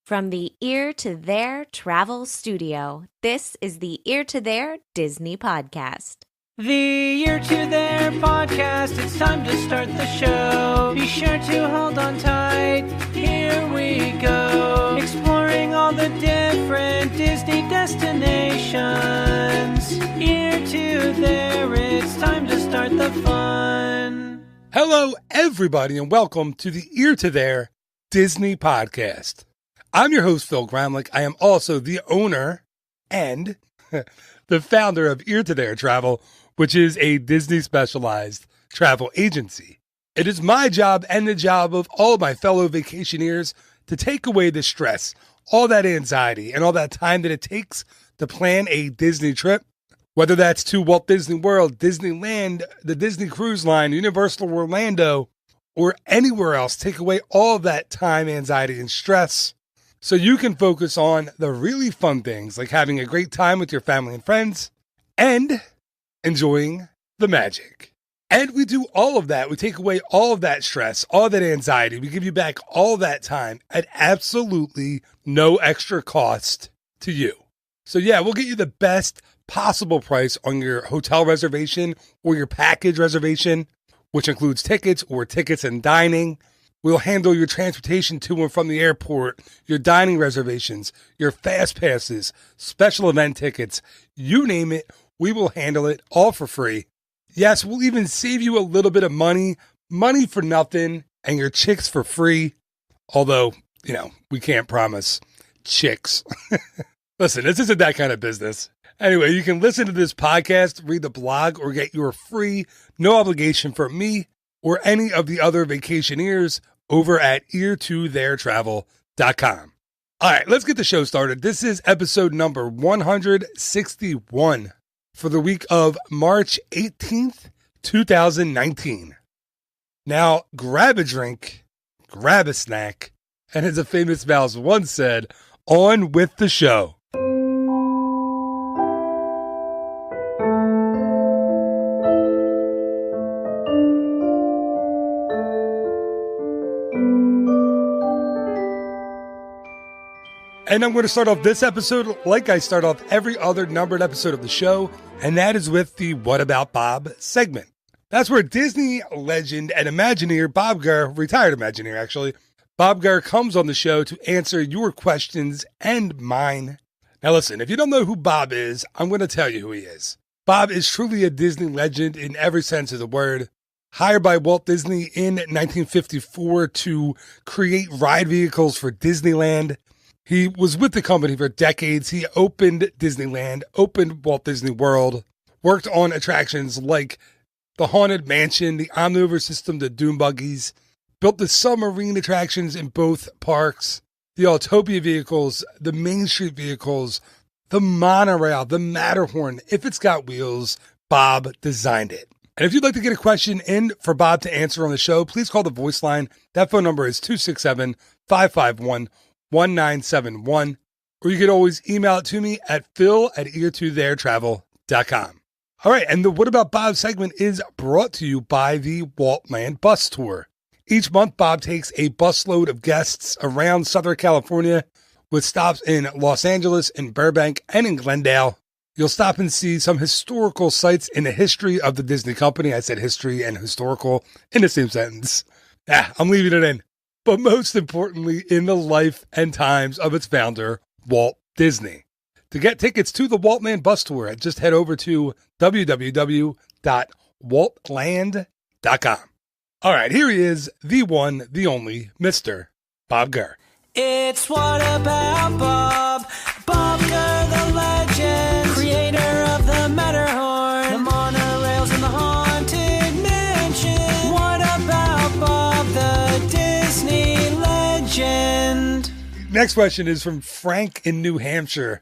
From the Ear to There Travel Studio, this is the Ear to There Disney Podcast. The Ear to There Podcast, it's time to start the show. Be sure to hold on tight, here we go. Exploring all the different Disney destinations. Ear to There, it's time to start the fun. Hello, everybody, and welcome to the Ear to There Disney Podcast. I'm your host, Phil Gramlich. I am also the owner and the founder of Ear to There Travel, which is a Disney specialized travel agency. It is my job and the job of all of my fellow vacationers to take away the stress, all that anxiety, and all that time that it takes to plan a Disney trip, whether that's to Walt Disney World, Disneyland, the Disney Cruise Line, Universal Orlando, or anywhere else. Take away all of that time, anxiety, and stress so you can focus on the really fun things like having a great time with your family and friends and enjoying the magic. And we do all of that. We take away all of that stress, all that anxiety. We give you back all that time at absolutely no extra cost to you. So yeah, we'll get you the best possible price on your hotel reservation or your package reservation, which includes tickets or tickets and dining. We'll handle your transportation to and from the airport, your dining reservations, your fast passes, special event tickets, you name it, we will handle it all for free. Yes, we'll even save you a little bit of money for nothing, and your chicks for free. Although, we can't promise chicks. Listen, this isn't that kind of business. Anyway, you can listen to this podcast, read the blog, or get your free, no obligation from me or any of the other vacationers over at ear2theretravel.com. All right, let's get the show started. This is episode number 161 for the week of March 18th, 2019. Now, grab a drink, grab a snack, and as a famous mouse once said, on with the show. And I'm going to start off this episode like I start off every other numbered episode of the show, and that is with the What About Bob segment. That's where Disney legend and Imagineer Bob Gurr, retired Imagineer actually, Bob Gurr comes on the show to answer your questions and mine. Now listen, if you don't know who Bob is, I'm going to tell you who he is. Bob is truly a Disney legend in every sense of the word. Hired by Walt Disney in 1954 to create ride vehicles for Disneyland. He was with the company for decades. He opened Disneyland, opened Walt Disney World, worked on attractions like the Haunted Mansion, the Omnimover system, the Doom Buggies, built the submarine attractions in both parks, the Autopia vehicles, the Main Street vehicles, the Monorail, the Matterhorn. If it's got wheels, Bob designed it. And if you'd like to get a question in for Bob to answer on the show, please call the voice line. That phone number is 267-551-1971, or you can always email it to me at phil@ear2theretravel.com. All right, and the What About Bob segment is brought to you by the Waltland Bus Tour. Each month, Bob takes a busload of guests around Southern California with stops in Los Angeles, in Burbank, and in Glendale. You'll stop and see some historical sites in the history of the Disney company. I said history and historical in the same sentence. I'm leaving it in. But most importantly, in the life and times of its founder, Walt Disney. To get tickets to the Waltland Bus Tour, just head over to www.waltland.com. All right, here he is, the one, the only, Mr. Bob Gurr. It's What About Bob? Bob Gurr, the legend, creator of the Matterhorn, the monorails, and the Haunted Mansion. What about Bob, the Disney legend? Next question is from Frank in New Hampshire,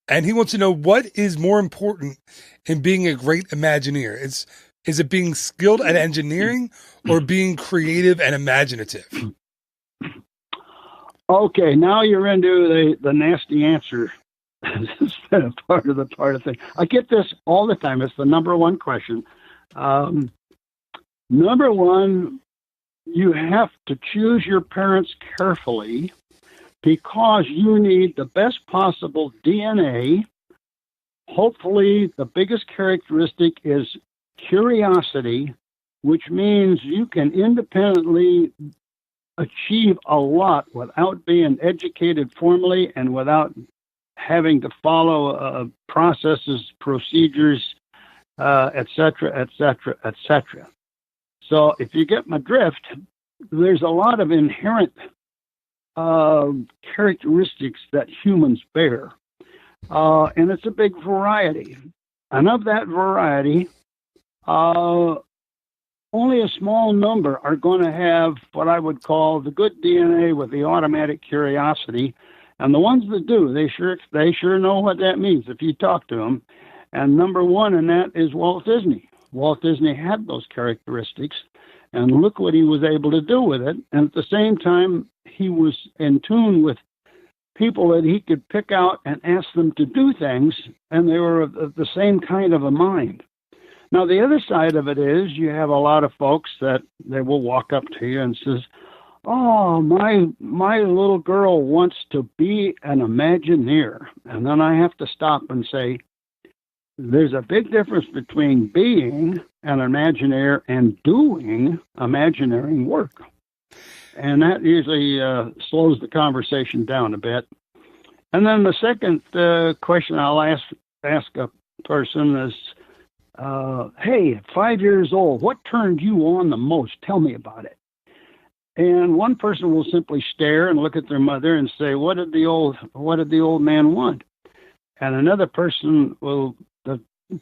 and he wants to know, what is more important in being a great Imagineer? Is it being skilled at engineering or being creative and imaginative? Okay, now you're into the nasty answer. It's been a part of the thing. I get this all the time. It's the number one question. Number one, you have to choose your parents carefully because you need the best possible DNA. Hopefully, the biggest characteristic is curiosity, which means you can independently achieve a lot without being educated formally and without having to follow processes, procedures, et cetera, et cetera, et cetera. So if you get my drift, there's a lot of inherent characteristics that humans bear. And it's a big variety. And of that variety, only a small number are going to have what I would call the good DNA with the automatic curiosity. And the ones that do, they sure know what that means if you talk to them. And number one in that is Walt Disney. Walt Disney had those characteristics, and look what he was able to do with it. And at the same time, he was in tune with people that he could pick out and ask them to do things, and they were of the same kind of a mind. Now, the other side of it is you have a lot of folks that they will walk up to you and says, "Oh, my little girl wants to be an Imagineer." And then I have to stop and say, there's a big difference between being an Imagineer and doing Imagineering work. And that usually slows the conversation down a bit. And then the second question I'll ask a person is, hey, at 5 years old, what turned you on the most? Tell me about it. And one person will simply stare and look at their mother and say, what did the old man want? And another person the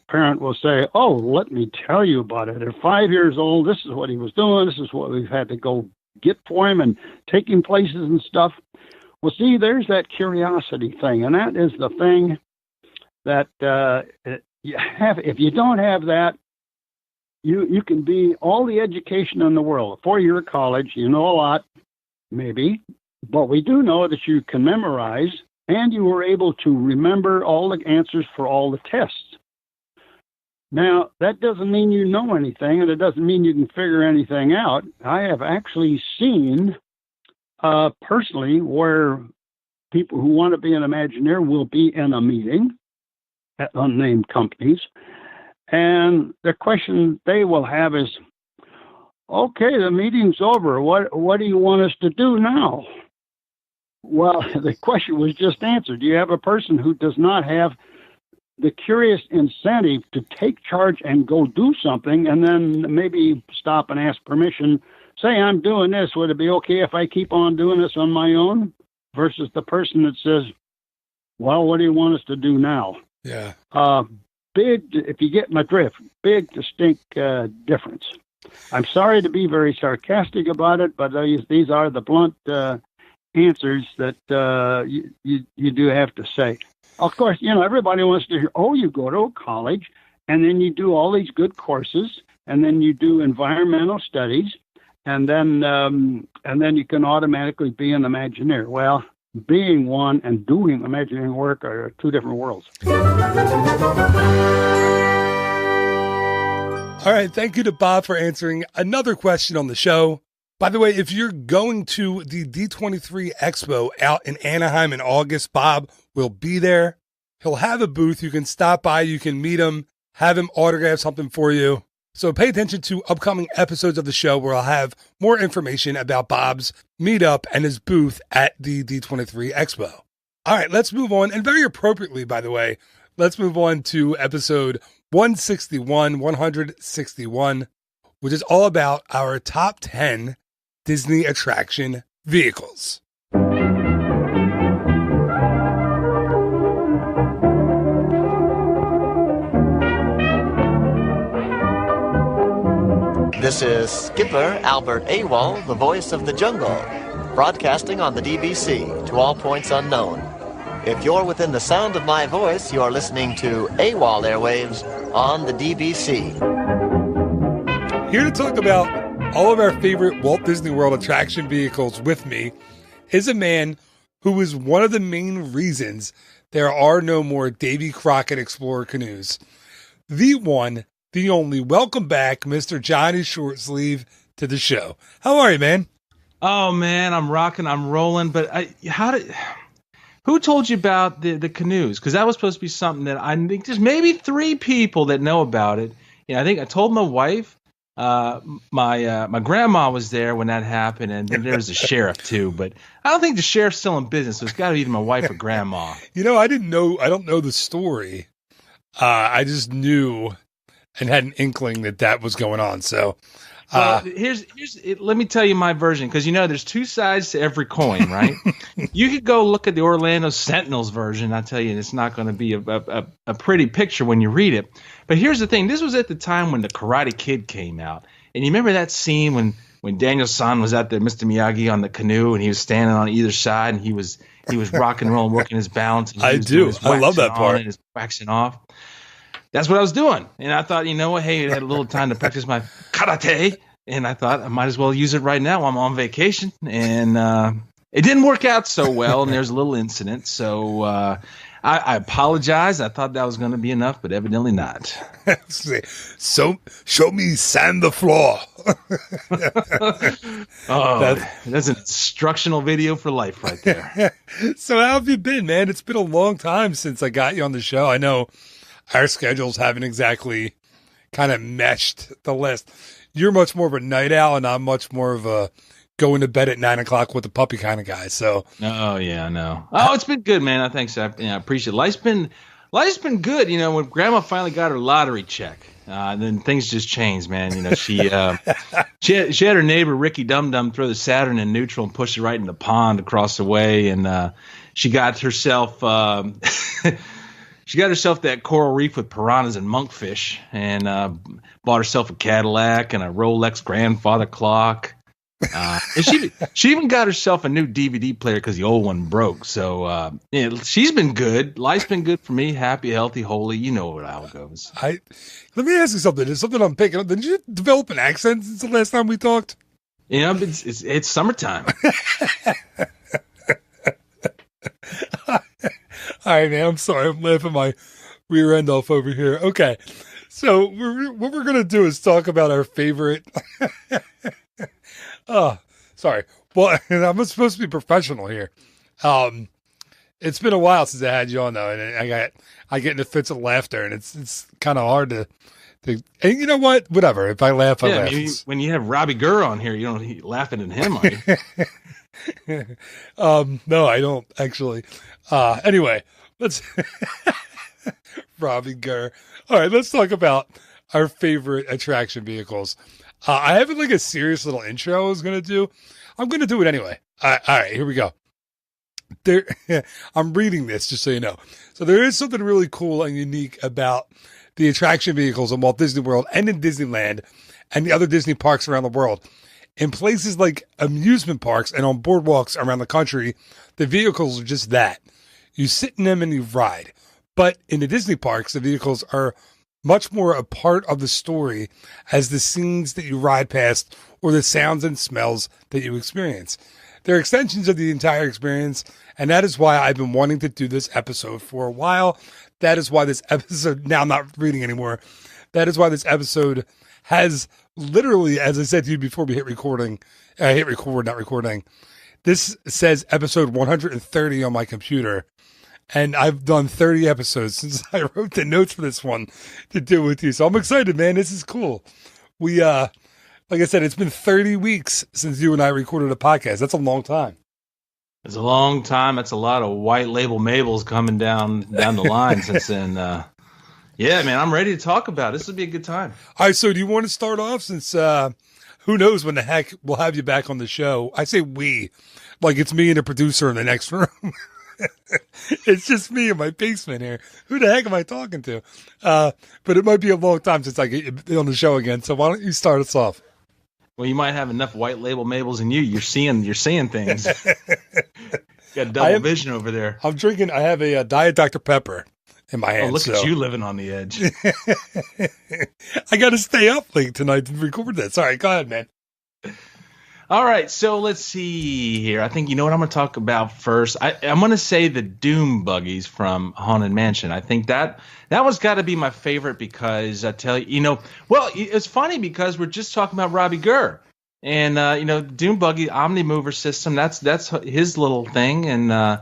parent will say, oh, let me tell you about it. At 5 years old, this is what he was doing. This is what we've had to go get for him and take him places and stuff. Well, see, there's that curiosity thing. And that is the thing that you have. If you don't have that, you can be all the education in the world. A 4-year college, you know a lot, maybe. But we do know that you can memorize, and you were able to remember all the answers for all the tests. Now, that doesn't mean you know anything, and it doesn't mean you can figure anything out. I have actually seen personally where people who want to be an Imagineer will be in a meeting at unnamed companies, and the question they will have is, okay, the meeting's over. What do you want us to do now? Well, the question was just answered. You have a person who does not have the curious incentive to take charge and go do something and then maybe stop and ask permission. Say, I'm doing this. Would it be okay if I keep on doing this on my own? Versus the person that says, well, what do you want us to do now? Yeah. Big, if you get my drift, big distinct difference. I'm sorry to be very sarcastic about it, but these are the blunt answers that you do have to say. Of course, everybody wants to hear, oh, you go to a college, and then you do all these good courses, and then you do environmental studies, and then you can automatically be an Imagineer. Well, being one and doing Imagineering work are two different worlds. All right, thank you to Bob for answering another question on the show. By the way, if you're going to the D23 Expo out in Anaheim in August, Bob will be there. He'll have a booth. You can stop by. You can meet him, have him autograph something for you. So pay attention to upcoming episodes of the show where I'll have more information about Bob's meetup and his booth at the D23 Expo. All right, let's move on. And very appropriately, by the way, let's move on to episode 161, which is all about our top 10 Disney attraction vehicles. This is Skipper Albert AWOL, the voice of the jungle, broadcasting on the DBC to all points unknown. If you're within the sound of my voice, you're listening to AWOL Airwaves on the DBC. Here to talk about all of our favorite Walt Disney World attraction vehicles with me is a man who is one of the main reasons there are no more Davy Crockett Explorer canoes. The one, the only. Welcome back, Mr. Johnny Shortsleeve, to the show. How are you, man? Oh man, I'm rocking, I'm rolling. But who told you about the canoes? Because that was supposed to be something that I think there's maybe 3 people that know about it. I think I told my wife. My grandma was there when that happened, and then there was the sheriff too. But I don't think the sheriff's still in business, so it's got to be either my wife or grandma. I didn't know. I don't know the story. I just knew and had an inkling that was going on. So, here's let me tell you my version, because there's 2 sides to every coin, right? You could go look at the Orlando Sentinel's version. I tell you, it's not going to be a pretty picture when you read it. But here's the thing: this was at the time when the Karate Kid came out, and you remember that scene when Daniel San was out there, Mr. Miyagi, on the canoe, and he was standing on either side, and he was rock and rolling, working his balance. And I do. I love that part. And his waxing off. That's what I was doing. And I thought, hey, I had a little time to practice my karate. And I thought I might as well use it right now while I'm on vacation. And it didn't work out so well. And there's a little incident. So I apologize. I thought that was going to be enough, but evidently not. So show me sand the floor. That's an instructional video for life right there. So how have you been, man? It's been a long time since I got you on the show. I know our schedules haven't exactly kind of meshed the list. You're much more of a night owl, and I'm much more of a going to bed at 9 o'clock with the puppy kind of guy. So, oh yeah, no. Oh, it's been good, man. I think so. I appreciate it. Life's been good. When Grandma finally got her lottery check, then things just changed, man. She had her neighbor Ricky Dum Dum throw the Saturn in neutral and push it right in the pond across the way, and she got herself. She got herself that coral reef with piranhas and monkfish, and bought herself a Cadillac and a Rolex grandfather clock. And she even got herself a new DVD player because the old one broke. So she's been good. Life's been good for me. Happy, healthy, holy. You know how it goes. Let me ask you something. There's something I'm picking up. Did you develop an accent since the last time we talked? It's summertime. All right, man. I'm sorry. I'm laughing my rear end off over here. Okay. So what we're going to do is talk about our favorite. Oh, sorry. Well, I'm supposed to be professional here. It's been a while since I had you on, though, and I get into fits of laughter, and it's kind of hard to. And you know what? Whatever. If I laugh, I laugh. When you have Robbie Gurr on here, you don't laughing at him, are you? No, I don't actually. Anyway, let's Robbie Gurr. All right, let's talk about our favorite attraction vehicles. I have a serious little intro I was going to do. I'm going to do it anyway. All right, here we go. I'm reading this just so you know. So there is something really cool and unique about the attraction vehicles in Walt Disney World and in Disneyland and the other Disney parks around the world. In places like amusement parks and on boardwalks around the country, the vehicles are just that. You sit in them and you ride. But in the Disney parks, the vehicles are much more a part of the story as the scenes that you ride past or the sounds and smells that you experience. They're extensions of the entire experience, and that is why I've been wanting to do this episode for a while. That is why this episode, now I'm not reading anymore, that is why this episode has literally, as I said to you before we hit recording, not recording, this says episode 130 on my computer. And I've done 30 episodes since I wrote the notes for this one to do with you. So I'm excited, man. This is cool. We, like I said, it's been 30 weeks since you and I recorded a podcast. That's a long time. It's a long time. That's a lot of white label Mabels coming down the line since then. Yeah, man, I'm ready to talk about it. This will be a good time. All right. So do you want to start off since, who knows when the heck we'll have you back on the show? I say we, like it's me and a producer in the next room. It's just me in my basement here. Who the heck am I talking to? But it might be a long time since I get you on the show again. So why don't you start us off? Well, you might have enough white label Mabels in you. You're seeing things. Got double vision over there. I'm drinking. I have a Diet Dr. Pepper in my hand. Oh, look at you living on the edge. I got to stay up late tonight to record this. All right, go ahead, man. All right, so let's see here. I think you know what I'm going to talk about first. I'm going to say the Doom Buggies from Haunted Mansion. I think that one's got to be my favorite because I tell you, well, it's funny because we're just talking about Robbie Gurr. And Doom Buggy Omnimover system, that's his little thing, and I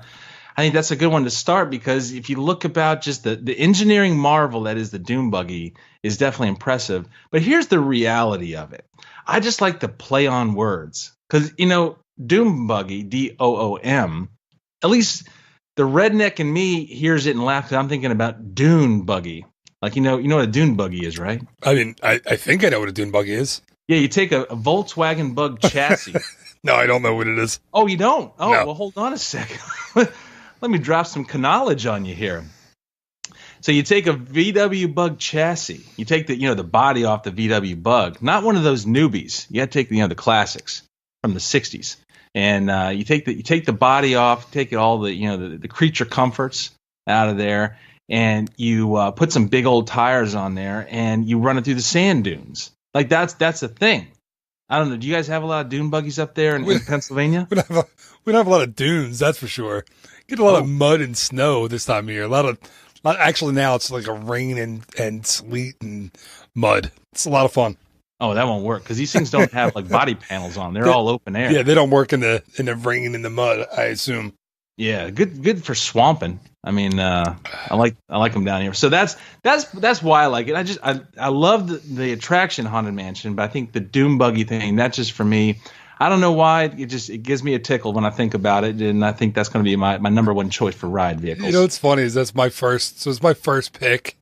think that's a good one to start, because if you look about just the engineering marvel that is the Doom Buggy is definitely impressive. But here's the reality of it. I just like to play on words, because Doom Buggy, DOOM, at least the redneck in me hears it and laughs. I'm thinking about Dune Buggy. Like, you know what a Dune Buggy is, right? I mean, I think I know what a Dune Buggy is. Yeah, you take a Volkswagen Bug chassis. No, I don't know what it is. Oh, you don't? Oh, no. Well, hold on a second. Let me drop some knowledge on you here. So you take a VW Bug chassis. You take the body off the VW Bug, not one of those newbies. You got to take the classics from the '60s, and you take the body off, take all the creature comforts out of there, and you put some big old tires on there, and you run it through the sand dunes. Like that's the thing. I don't know. Do you guys have a lot of dune buggies up there in Pennsylvania? We don't have a lot of dunes, that's for sure. Get a lot of mud and snow this time of year. Actually, now it's like a rain and sleet and mud. It's a lot of fun. Oh, that won't work, because these things don't have like body panels on. They're all open air. Yeah, they don't work in the rain and the mud, I assume. Yeah, good for swamping. I mean, I like them down here. So that's why I like it. I love the attraction Haunted Mansion, but I think the Doom Buggy thing, that's just for me. I don't know why, it gives me a tickle when I think about it, and I think that's going to be my number one choice for ride vehicles. What's funny is it's my first pick.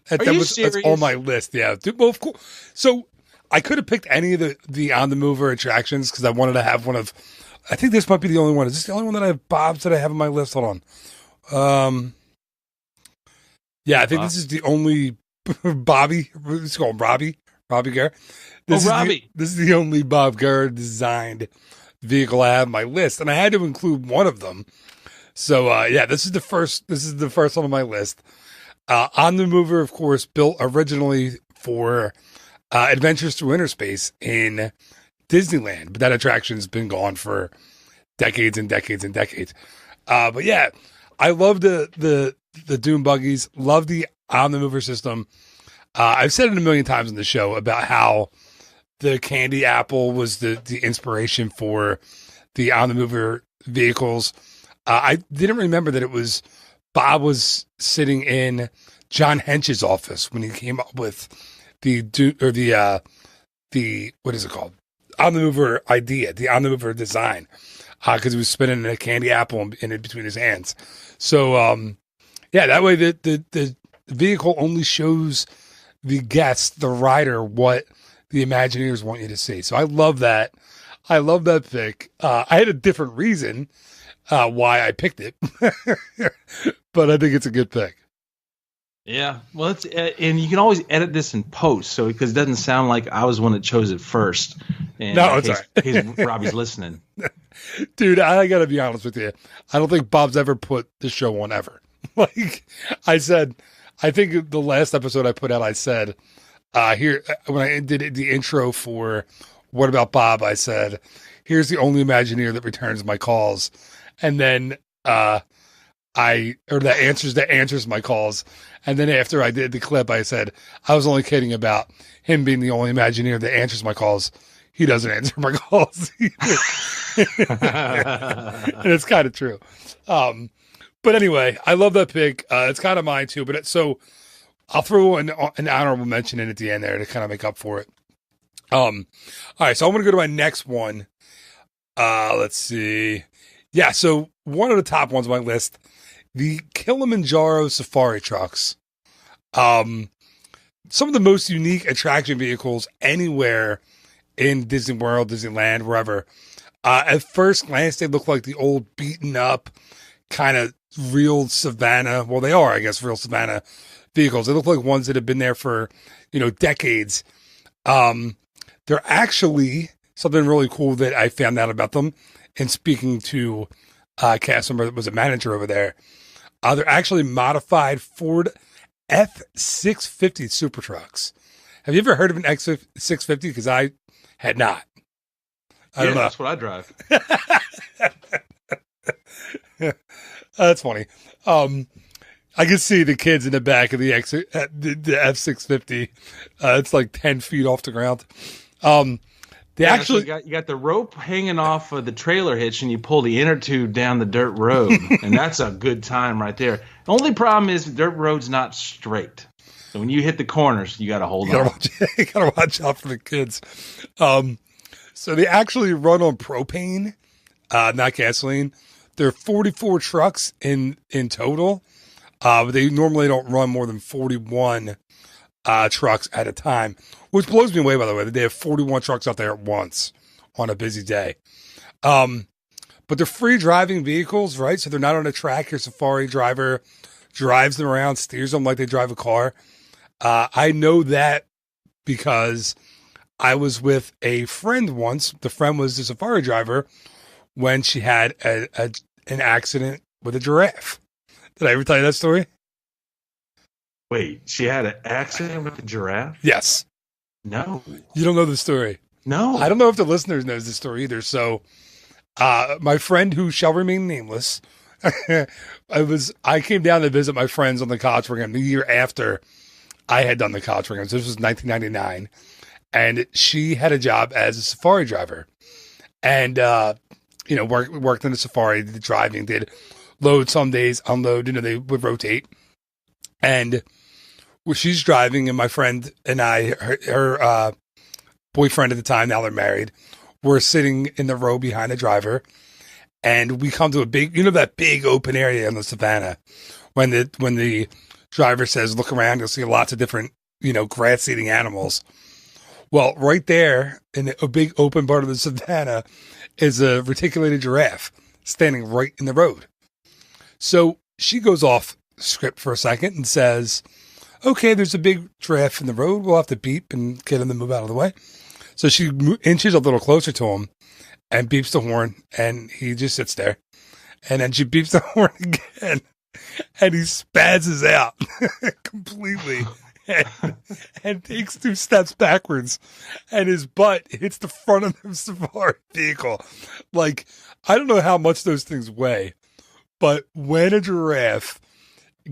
That's on my list. Yeah. Well, of course. So I could have picked any of the on the mover attractions, because I wanted to have one of. I think this might be the only one. Is this the only one that I have Bob's that I have on my list? Hold on. Yeah, I think this is the only Bobby. Let's call him Robbie Gare. Robbie. This is the only Bob Gare designed vehicle I have on my list, and I had to include one of them. So this is the first one on my list. On the mover, of course, built originally for Adventures Through Inner Space in Disneyland, but that attraction's been gone for decades and decades and decades. But yeah, I love the Doom Buggies. Love the on the mover system. I've said it a million times in the show about how the candy apple was the inspiration for the on the mover vehicles. I didn't remember that Bob was sitting in John Hench's office when he came up with the what is it called? On the mover idea, the on the mover design, because he was spinning a candy apple in between his hands. So, that way the vehicle only shows the guest, the rider, what the Imagineers want you to see. So I love that. I love that pick. I had a different reason why I picked it, but I think it's a good pick. Yeah, well, it's and you can always edit this in post, so because it doesn't sound like I was the one that chose it first. And no, it's all right. In case Robbie's listening. Dude, I got to be honest with you. I don't think Bob's ever put the show on ever. Like I said, I think the last episode I put out, I said, here, when I did the intro for What About Bob, I said, here's the only Imagineer that returns my calls. And then, that answers my calls. And then after I did the clip, I said, I was only kidding about him being the only Imagineer that answers my calls. He doesn't answer my calls. And it's kind of true. But anyway, I love that pick. It's kind of mine too, so I'll throw an honorable mention in at the end there to kind of make up for it. All right. So I'm going to go to my next one. Let's see. Yeah. So one of the top ones on my list, the Kilimanjaro Safari trucks. Some of the most unique attraction vehicles anywhere in Disney World, Disneyland, wherever. At first glance, they look like the old beaten up kind of real Savannah. Well, they are, I guess, real Savannah vehicles. They look like ones that have been there for, decades. They're actually something really cool that I found out about them in speaking to a cast member that was a manager over there. They're actually modified Ford F650 super trucks. Have you ever heard of an X650? Because I had not. I don't know. That's what I drive. That's funny. I can see the kids in the back of the F650. It's like 10 feet off the ground. actually you got the rope hanging off of the trailer hitch, and you pull the inner tube down the dirt road, and that's a good time right there. The only problem is the dirt road's not straight, so when you hit the corners, you got to hold on. You gotta watch out for the kids. So they actually run on propane, not gasoline. There are 44 trucks in total, but they normally don't run more than 41 trucks at a time, which blows me away, by the way, that they have 41 trucks out there at once on a busy day. But they're free driving vehicles, right? So they're not on a track. Your safari driver drives them around, steers them like they drive a car. I know that because I was with a friend once. The friend was the safari driver when she had an accident with a giraffe. Did I ever tell you that story? Wait, she had an accident with a giraffe? Yes. No. You don't know the story? No. I don't know if the listeners knows the story either. So, my friend who shall remain nameless, I came down to visit my friends on the college program the year after I had done the college program. So this was 1999. And she had a job as a safari driver. And, worked in the safari, did driving, did load some days, unload, they would rotate. And she's driving, and my friend and I, her boyfriend at the time, now they're married, we're sitting in the row behind the driver, and we come to a big, that big open area in the savannah. When the driver says, "Look around," you'll see lots of different, grass-eating animals. Well, right there in a big open part of the savannah is a reticulated giraffe standing right in the road. So she goes off script for a second and says, "Okay, there's a big giraffe in the road. We'll have to beep and get him to move out of the way." So she inches a little closer to him and beeps the horn, and he just sits there. And then she beeps the horn again, and he spazzes out completely and takes 2 steps backwards, and his butt hits the front of the safari vehicle. Like, I don't know how much those things weigh, but when a giraffe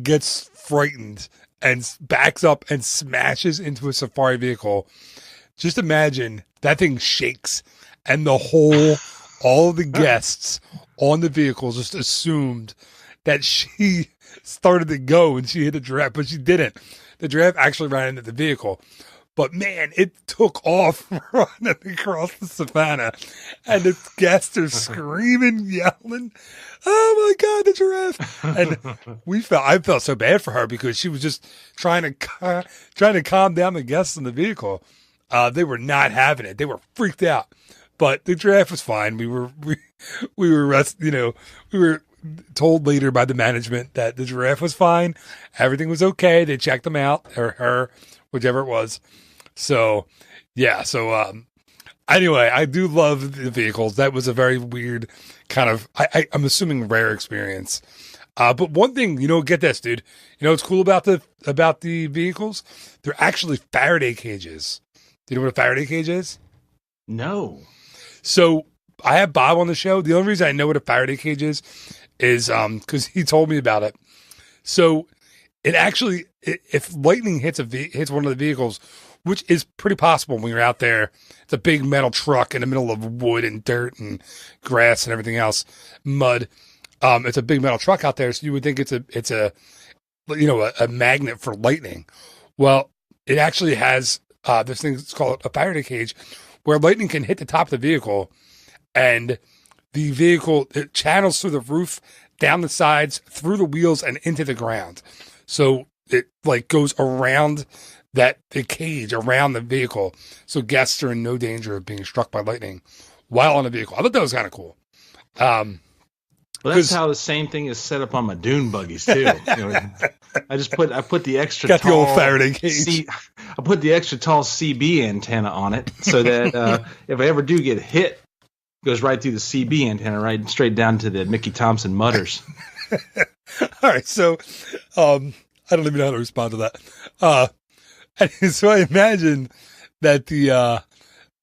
gets frightened and backs up and smashes into a safari vehicle, just imagine that thing shakes, and all of the guests on the vehicle just assumed that she started to go and she hit the giraffe, but she didn't. The giraffe actually ran into the vehicle. But man, it took off running across the savannah, and the guests are screaming, yelling, "Oh my God, the giraffe!" And I felt so bad for her because she was just trying to calm down the guests in the vehicle. They were not having it. They were freaked out. But the giraffe was fine. We were told later by the management that the giraffe was fine. Everything was okay. They checked him out, or her, whichever it was. So, yeah. So, anyway, I do love the vehicles. That was a very weird kind of, I'm assuming, rare experience. But one thing, get this, dude. What's cool about the vehicles? They're actually Faraday cages. Do you know what a Faraday cage is? No. So I have Bob on the show. The only reason I know what a Faraday cage is because he told me about it. So it actually, if lightning hits one of the vehicles, which is pretty possible when you're out there, it's a big metal truck in the middle of wood and dirt and grass and everything else, mud. It's a big metal truck out there, so you would think it's a magnet for lightning. Well, it actually has this thing that's called a Faraday cage, where lightning can hit the top of the vehicle, and the vehicle, it channels through the roof, down the sides, through the wheels, and into the ground. So it goes around the cage, around the vehicle, so guests are in no danger of being struck by lightning while on the vehicle. I thought that was kind of cool. Well, that's how the same thing is set up on my Doom Buggies too. I put the extra got tall the old Faraday cage. I put the extra tall CB antenna on it so that if I ever do get hit, it goes right through the CB antenna, right straight down to the Mickey Thompson mutters. All right, so I don't even know how to respond to that. And so I imagine that the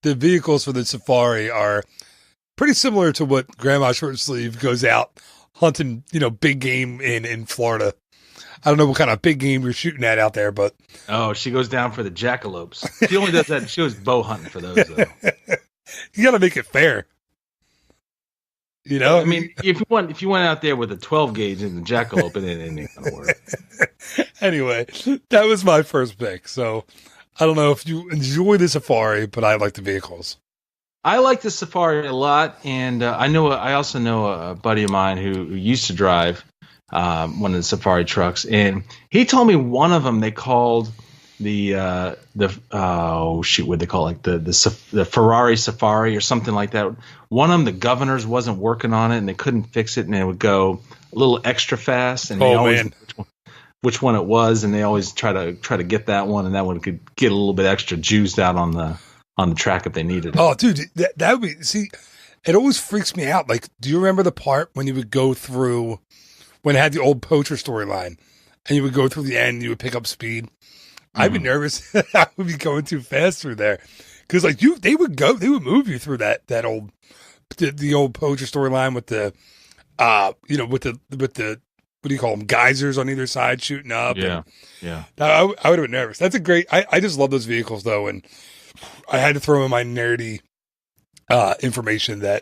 vehicles for the safari are pretty similar to what Grandma Shortsleeve goes out hunting, big game in Florida. I don't know what kind of big game you're shooting at out there, but she goes down for the jackalopes. She only does that. She goes bow hunting for those, though. You got to make it fair. You know, I mean, if you went out there with a 12 gauge and the jackalope, it ain't gonna work. Anyway, that was my first pick. So I don't know if you enjoy the Safari, but I like the vehicles. I like the Safari a lot, and I also know a buddy of mine who used to drive one of the Safari trucks, and he told me one of them they called the what they call it, the Ferrari Safari or something like that. One of them, the governors wasn't working on it, and they couldn't fix it, and it would go a little extra fast, and they always which one it was, and they always try to get that one, and that one could get a little bit extra juiced out on the track if they needed it. Oh, dude, that would be, see, it always freaks me out. Like, do you remember the part when you would go through, when it had the old poacher storyline, and you would go through the end, and you would pick up speed? I'd be nervous. I would be going too fast through there. Because, like, they would move you through that old, the old poacher storyline with the, with the, what do you call them? Geysers on either side shooting up. Yeah. I would have been nervous. That's a great, I just love those vehicles though. And I had to throw in my nerdy, information that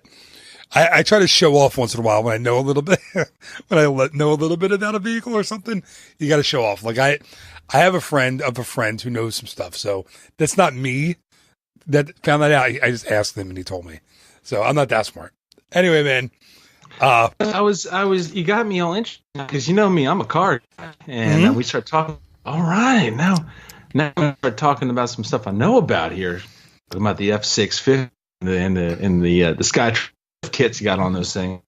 I try to show off once in a while when I know a little bit, know a little bit about a vehicle or something. You got to show off. Like I have a friend of a friend who knows some stuff. So that's not me that found that out. I just asked him and he told me. So I'm not that smart. Anyway, man. I was. You got me all interested because you know me. I'm a car guy, and we start talking. All right, now we start talking about some stuff I know about here. Talking about the F650 and the Sky kits you got on those things.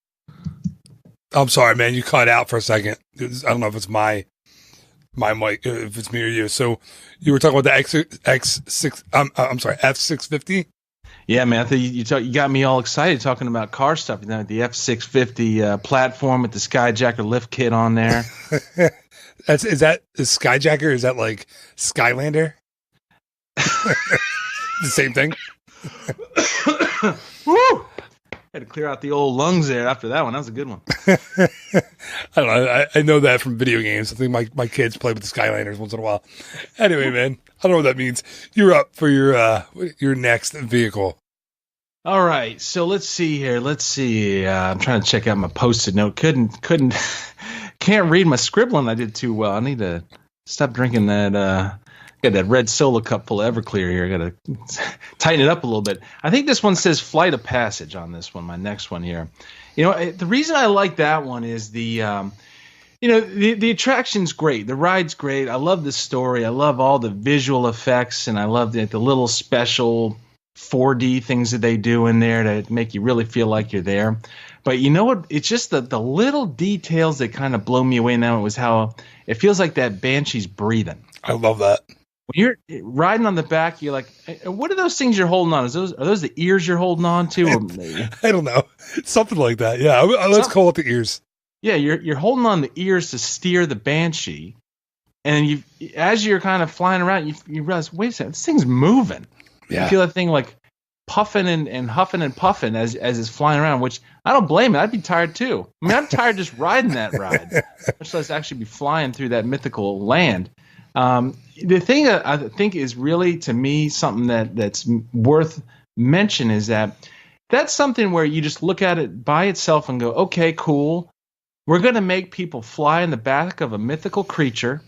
I'm sorry, man. You cut out for a second. I don't know if it's my mic, if it's me or you. So you were talking about the X6. I'm sorry, F650. Yeah, man. I think you got me all excited talking about car stuff. You know, the F650 platform with the Skyjacker lift kit on there. Is that Skyjacker? Is that like Skylander? The same thing. Woo! Had to clear out the old lungs there after that one. That was a good one. I don't know. I know that from video games. I think my kids play with the Skylanders once in a while. Anyway, man, I don't know what that means. You're up for your next vehicle. All right. So let's see here. I'm trying to check out my Post-it note. Can't read my scribbling. I did too well. I need to stop drinking that. Got that red Solo cup full of Everclear here. I got to tighten it up a little bit. I think this one says Flight of Passage on this one, my next one here. You know, the reason I like that one is the attraction's great. The ride's great. I love the story. I love all the visual effects, and I love the little special 4D things that they do in there to make you really feel like you're there. But you know what? It's just the little details that kind of blow me away now. It was how it feels like that Banshee's breathing. I love that. When you're riding on the back, you're like, what are those things you're holding on? Are those the ears you're holding on to? I don't know. Something like that. Yeah. Let's call it the ears. Yeah. You're holding on the ears to steer the Banshee. And as you're kind of flying around, you realize, wait a second, this thing's moving. Yeah. You feel that thing like puffing and huffing and puffing as it's flying around, which I don't blame it. I'd be tired too. I mean, I'm tired just riding that ride, much less actually be flying through that mythical land. The thing that I think is really, to me, something that's worth mention is that's something where you just look at it by itself and go, okay, cool. We're going to make people fly in the back of a mythical creature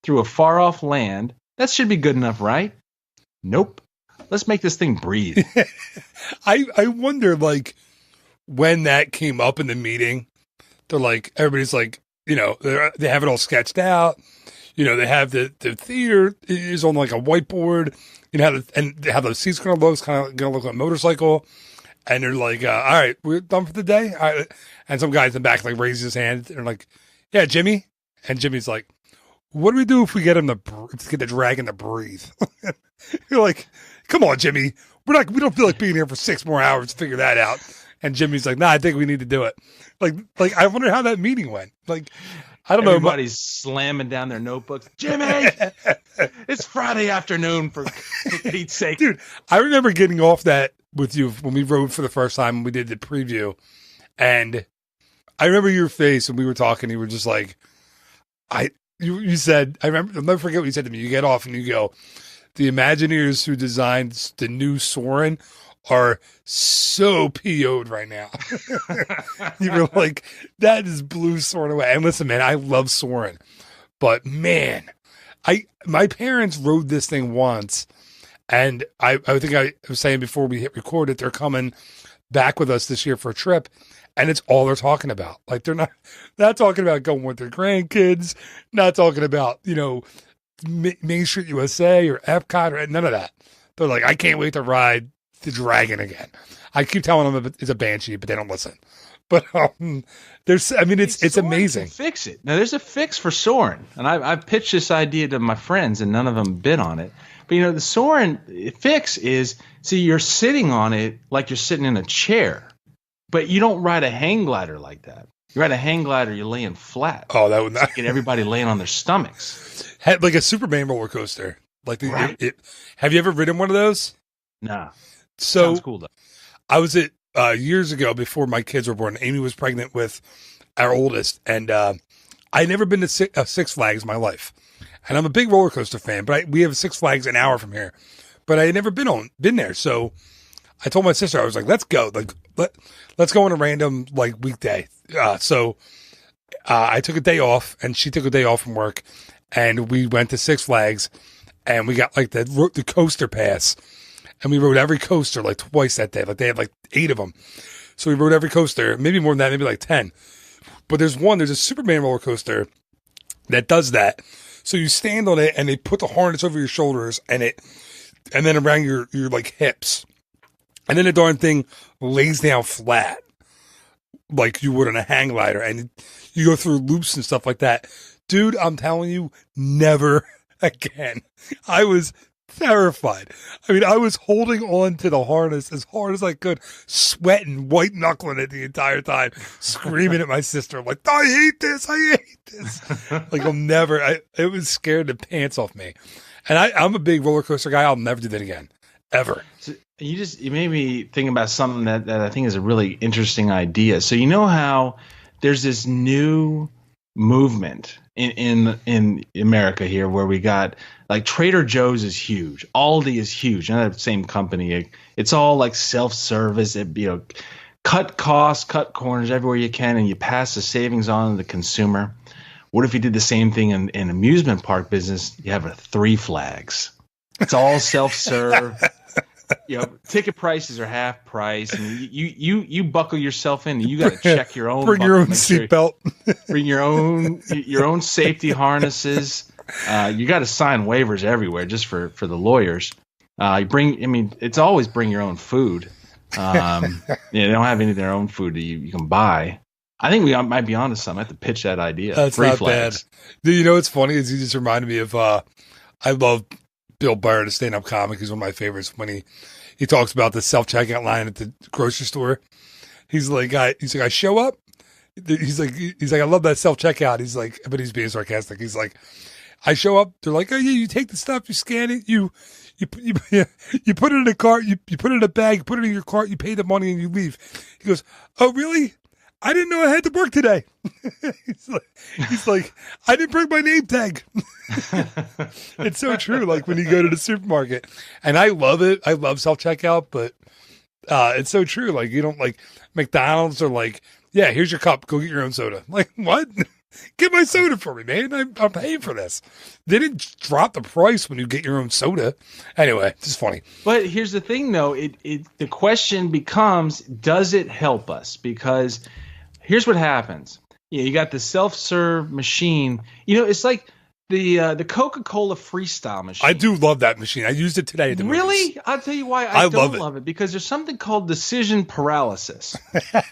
through a far-off land. That should be good enough, right? Nope. Let's make this thing breathe. I wonder, like, when that came up in the meeting, they're like, everybody's like, you know, they have it all sketched out. You know, they have the theater is on like a whiteboard. You know, and they have the seats going to look like a motorcycle. And they're like, all right, we're done for the day. All right. And some guy in the back like raises his hand. And they're like, yeah, Jimmy. And Jimmy's like, what do we do if we get him to get the dragon to breathe? You're like, come on, Jimmy. We don't feel like being here for 6 more hours to figure that out. And Jimmy's like, nah, I think we need to do it. Like I wonder how that meeting went. Like, I don't know. Everybody's slamming down their notebooks. Jimmy, it's Friday afternoon for Pete's sake. Dude, I remember getting off that with you when we rode for the first time and we did the preview. And I remember your face when we were talking. You were just like, you said, I'll never forget what you said to me. You get off and you go, the Imagineers who designed the new Soarin' are so PO'd right now. You were like, that is blew Soren away. And listen, man, I love Soren, but man, my parents rode this thing once, and I think I was saying before we hit record that they're coming back with us this year for a trip, and it's all they're talking about. Like, they're not talking about going with their grandkids, not talking about, Main Street USA or Epcot or none of that. They're like, I can't wait to ride the Dragon again. I keep telling them it's a Banshee, but they don't listen. But it's amazing. Fix it. Now, there's a fix for Soren, and I've pitched this idea to my friends, and none of them bid on it. But the Soren fix is, see, you're sitting on it like you're sitting in a chair, but you don't ride a hang glider like that. You ride a hang glider, you're laying flat. Oh, that would not get everybody laying on their stomachs. Like a Superman roller coaster. Like have you ever ridden one of those? Nah. So sounds cool though. I was at years ago before my kids were born. Amy was pregnant with our oldest, and I'd never been to Six Flags in my life. And I'm a big roller coaster fan, but we have Six Flags an hour from here. But I had never been there. So I told my sister, I was like, let's go. Like, let's go on a random weekday. So I took a day off, and she took a day off from work, and we went to Six Flags, and we got the coaster pass, and we rode every coaster twice that day. They had 8 of them. So we rode every coaster, maybe more than that, maybe 10. But there's a Superman roller coaster that does that. So you stand on it, and they put the harness over your shoulders, and then around your hips, and then the darn thing lays down flat like you would on a hang glider, and you go through loops and stuff like that. Dude, I'm telling you, never again. I was terrified. I mean, I was holding on to the harness as hard as I could, sweating, white knuckling it the entire time, screaming at my sister, like, I hate this. It was scared the pants off me. And I'm a big roller coaster guy. I'll never do that again, ever. So you made me think about something that I think is a really interesting idea. So you know how there's this new movement in America here where we got Trader Joe's is huge, Aldi is huge, not the same company. It's all self-service. Cut costs, cut corners everywhere you can, and you pass the savings on to the consumer. What if you did the same thing in amusement park business? You have 3 flags. It's all self-serve. Ticket prices are half price, and you buckle yourself in. You got to check your own. Bring your own seatbelt. Bring your own safety harnesses. You got to sign waivers everywhere just for the lawyers. It's always bring your own food. They don't have any of their own food that you can buy. I think we might be onto something. I have to pitch that idea. That's 3 not flags. bad. Dude, what's funny is you just reminded me of. I love Bill Burr, the stand-up comic. He's one of my favorites. When he talks about the self-checkout line at the grocery store, he's like, I show up. He's like, I love that self-checkout. He's like, but he's being sarcastic. He's like, I show up. They're like, oh yeah, you take the stuff, you scan it, you put it in a cart, you put it in a bag, you put it in your cart, you pay the money, and you leave. He goes, oh really? I didn't know I had to work today. he's like, I didn't bring my name tag. It's so true. When you go to the supermarket, and I love it. I love self-checkout, but it's so true. You don't McDonald's or yeah, here's your cup. Go get your own soda. What? Get my soda for me, man. I'm paying for this. They didn't drop the price when you get your own soda. Anyway, it's just funny. But here's the thing, though. The question becomes, does it help us? Because here's what happens. You got the self-serve machine. It's like the Coca-Cola Freestyle machine. I do love that machine. I used it today at the movies. Really? I'll tell you why I don't love it. Because there's something called decision paralysis.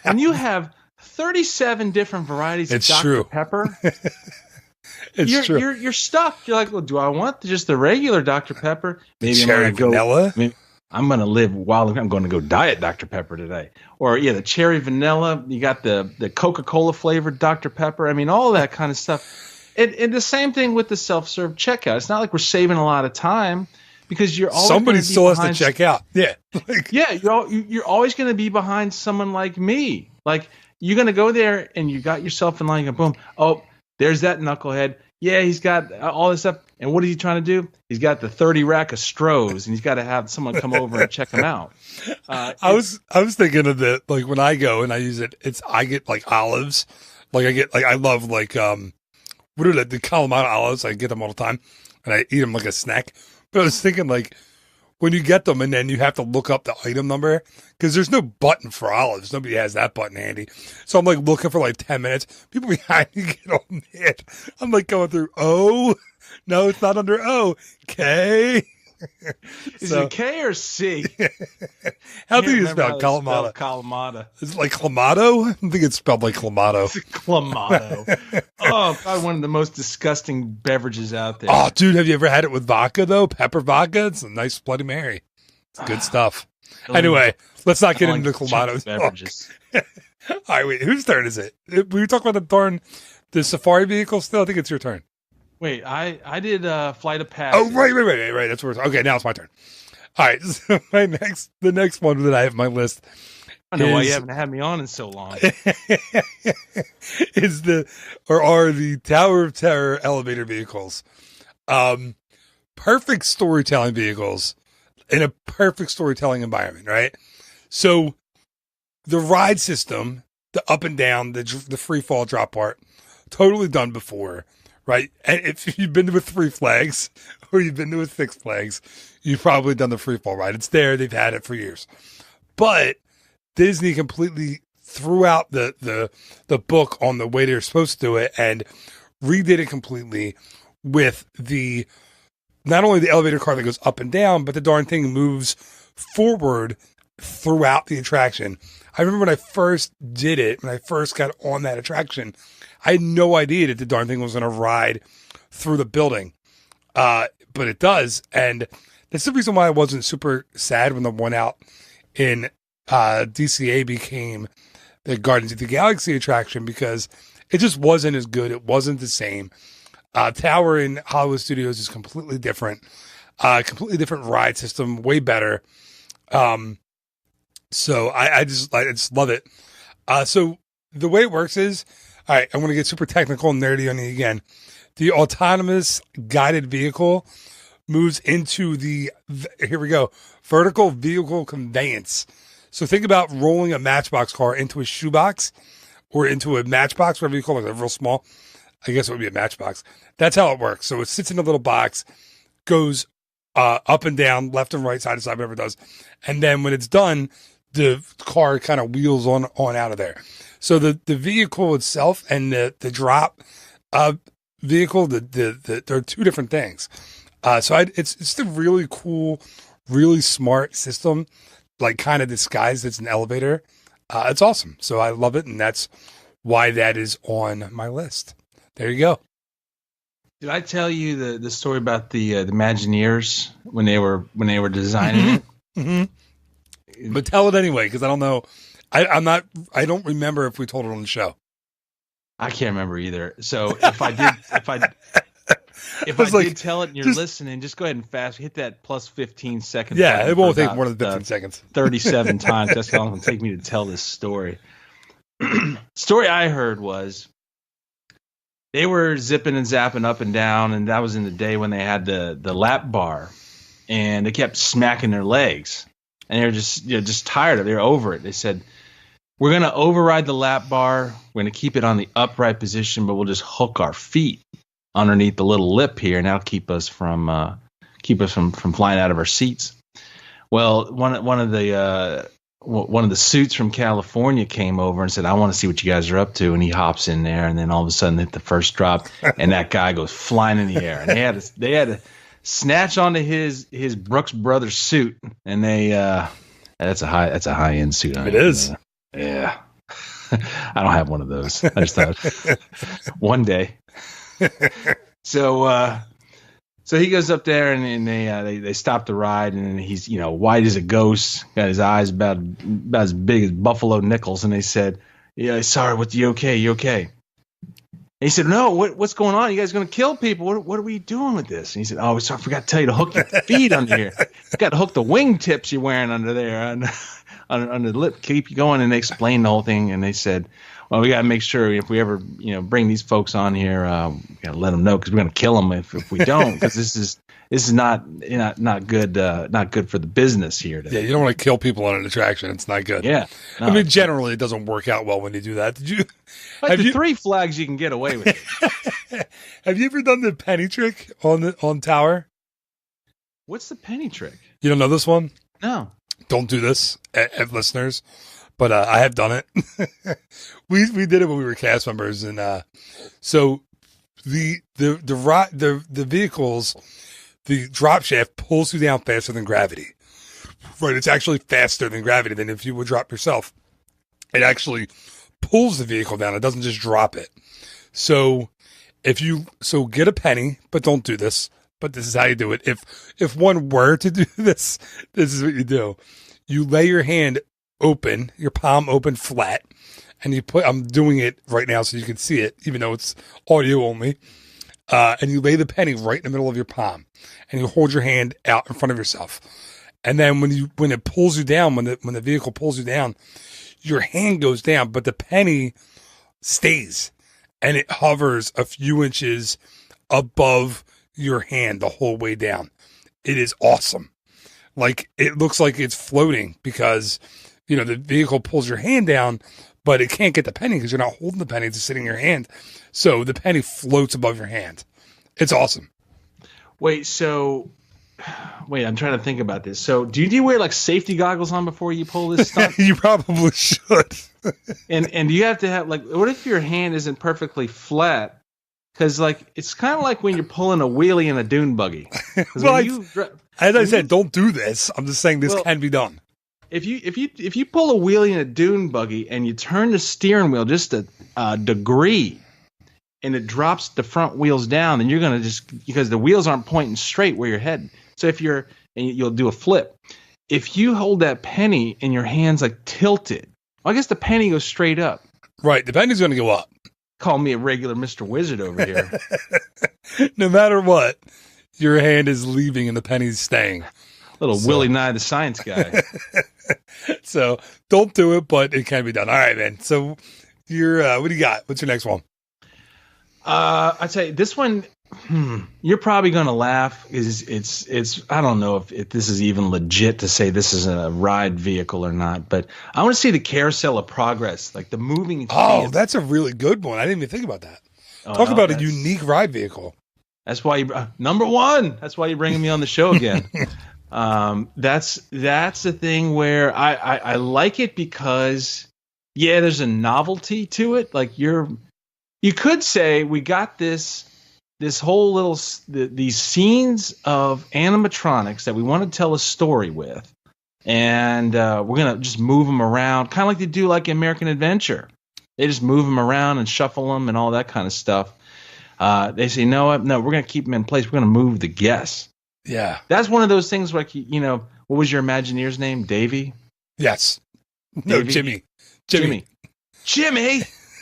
When you have 37 different varieties of Dr. Pepper. It's true. You're stuck. You're like, well, do I want just the regular Dr. Pepper? Maybe cherry vanilla. I'm going to live wild. I'm going to go diet Dr. Pepper today. Or the cherry vanilla. You got the Coca-Cola flavored Dr. Pepper. all that kind of stuff. And the same thing with the self-serve checkout. It's not like we're saving a lot of time because you're always somebody still has to check out. Yeah. You're always going to be behind someone like me. You're going to go there and you got yourself in line and boom. Oh, there's that knucklehead. Yeah, he's got all this stuff. And what is he trying to do? He's got the 30 rack of Strohs, and he's got to have someone come over and check him out. I was thinking of the, like, when I go and I use it, I get like olives. Like I love like, what are the Kalamata olives? I get them all the time and I eat them like a snack. But I was thinking, like, when you get them and then you have to look up the item number, because there's no button for olives. Nobody has that button handy. So I'm like looking for like 10 minutes. People behind me get all mad. I'm like going through O. No, it's not under O. K. Is it K or C? How do you spell Kalamata? Kalamata. Is it like Clamato? I think it's spelled like Clamato. Clamato. Oh, God, one of the most disgusting beverages out there. Oh, dude, have you ever had it with vodka, though? Pepper vodka? It's a nice Bloody Mary. It's good stuff. Anyway, let's not get into Clamato beverages. All right, wait, whose turn is it? We were talking about the safari vehicle still? I think it's your turn. Wait, I did Flight of Passage. Oh, right. That's where okay, now it's my turn. All right, so the next one that I have on my list. I know why you haven't had me on in so long. Are the Tower of Terror elevator vehicles. Perfect storytelling vehicles in a perfect storytelling environment, right? So the ride system, the up and down, the free fall drop part, totally done before. Right. And if you've been to a Three Flags or you've been to a Six Flags, you've probably done the free fall ride. It's there. They've had it for years. But Disney completely threw out the book on the way they're supposed to do it and redid it completely with not only the elevator car that goes up and down, but the darn thing moves forward throughout the attraction. I remember when I first did it, when I first got on that attraction, I had no idea that the darn thing was going to ride through the building. But it does. And that's the reason why I wasn't super sad when the one out in DCA became the Guardians of the Galaxy attraction, because it just wasn't as good. It wasn't the same. Tower in Hollywood Studios is completely different. Completely different ride system, way better. So I just love it. So the way it works is, all right, I'm going to get super technical and nerdy on you again. The autonomous guided vehicle moves into here we go, vertical vehicle conveyance. So think about rolling a Matchbox car into a shoebox or into a Matchbox, whatever you call it, like real small. I guess it would be a Matchbox. That's how it works. So it sits in a little box, goes up and down, left and right, side to side, whatever it does. And then when it's done, the car kind of wheels on out of there. So the vehicle itself and the drop vehicle, they're two different things. So it's a really cool, really smart system, like kind of disguised as an elevator. It's awesome. So I love it, and that's why that is on my list. There you go. Did I tell you the story about the Imagineers when they were designing it? Mm-hmm. But tell it anyway, because I don't know. I don't remember if we told it on the show. I can't remember either. So if I did tell it and you're listening, just go ahead and hit that plus 15 seconds. Yeah, it won't take more than 15 seconds. 37 times. That's how long it'll take me to tell this story. Story I heard was they were zipping and zapping up and down, and that was in the day when they had the lap bar, and they kept smacking their legs. And they were just tired of it. They were over it. They said, we're going to override the lap bar. We're going to keep it on the upright position, but we'll just hook our feet underneath the little lip here, and that'll keep us from flying out of our seats. Well, one of the suits from California came over and said, I want to see what you guys are up to. And he hops in there, and then all of a sudden hit the first drop, and that guy goes flying in the air. And they had to snatch onto his Brooks Brothers suit, and that's a high end suit. It is. Yeah. I don't have one of those. I just thought one day. So he goes up there, and they stop the ride, and he's white as a ghost, got his eyes about as big as buffalo nickels, and they said, "Yeah, sorry, you okay?" And he said, "No, what's going on? You guys going to kill people? What are we doing with this?" And he said, "Oh, sorry, I forgot to tell you to hook your feet under here. You got to hook the wingtips you're wearing under there on the lip, keep going, and they explained the whole thing, and they said, well, we got to make sure if we ever, bring these folks on here, we got to let them know because we're going to kill them if we don't, because this is not good, not good for the business here. Yeah, you don't want to kill people on an attraction. It's not good. Yeah, no. I mean, generally, it doesn't work out well when you do that. Did you? Like the 3 flags, you can get away with it. Have you ever done the penny trick on Tower? What's the penny trick? You don't know this one? No. Don't do this, listeners. But I have done it. We did it when we were cast members, and so the vehicles, the drop shaft pulls you down faster than gravity. Right, it's actually faster than gravity than if you would drop yourself. It actually pulls the vehicle down. It doesn't just drop it. So get a penny, but don't do this. But this is how you do it. If one were to do this, this is what you do. You lay your hand open, your palm open flat, and I'm doing it right now so you can see it, even though it's audio only. And you lay the penny right in the middle of your palm, and you hold your hand out in front of yourself. And then when it pulls you down, when the vehicle pulls you down, your hand goes down, but the penny stays, and it hovers a few inches above your hand the whole way down. It is awesome. Like, it looks like it's floating because, the vehicle pulls your hand down, but it can't get the penny because you're not holding the penny. It's just sitting in your hand. So the penny floats above your hand. It's awesome. Wait, I'm trying to think about this. So do you wear like safety goggles on before you pull this stuff? You probably should. and do you have to have, like, what if your hand isn't perfectly flat? Because, like, it's kind of like when you're pulling a wheelie in a dune buggy. Well, as I said, don't do this. I'm just saying this can be done. If you pull a wheelie in a dune buggy and you turn the steering wheel just a degree, and it drops the front wheels down, then you're gonna because the wheels aren't pointing straight where you're heading. So you'll do a flip. If you hold that penny and your hand's like tilted, well, I guess the penny goes straight up. Right, the penny's gonna go up. Call me a regular Mr. Wizard over here. No matter what, your hand is leaving and the penny's staying. Willie Nye the Science Guy. So don't do it, but it can be done. All right, man. So what do you got? What's your next one? I'd say this one, you're probably going to laugh. It's I don't know if this is even legit to say this is a ride vehicle or not, but I want to see the Carousel of Progress, like the moving. Oh, that's a really good one. I didn't even think about that. Talk about a unique ride vehicle. That's why number one. That's why you're bringing me on the show again. That's the thing where I like it because, yeah, there's a novelty to it. Like you could say we got this whole these scenes of animatronics that we want to tell a story with, and we're gonna just move them around, kind of like they do like American Adventure. They just move them around and shuffle them and all that kind of stuff. They say, no, we're gonna keep them in place. We're gonna move the guests. Yeah, that's one of those things like, what was your Imagineer's name? Davey? Yes. No, Davey? Jimmy.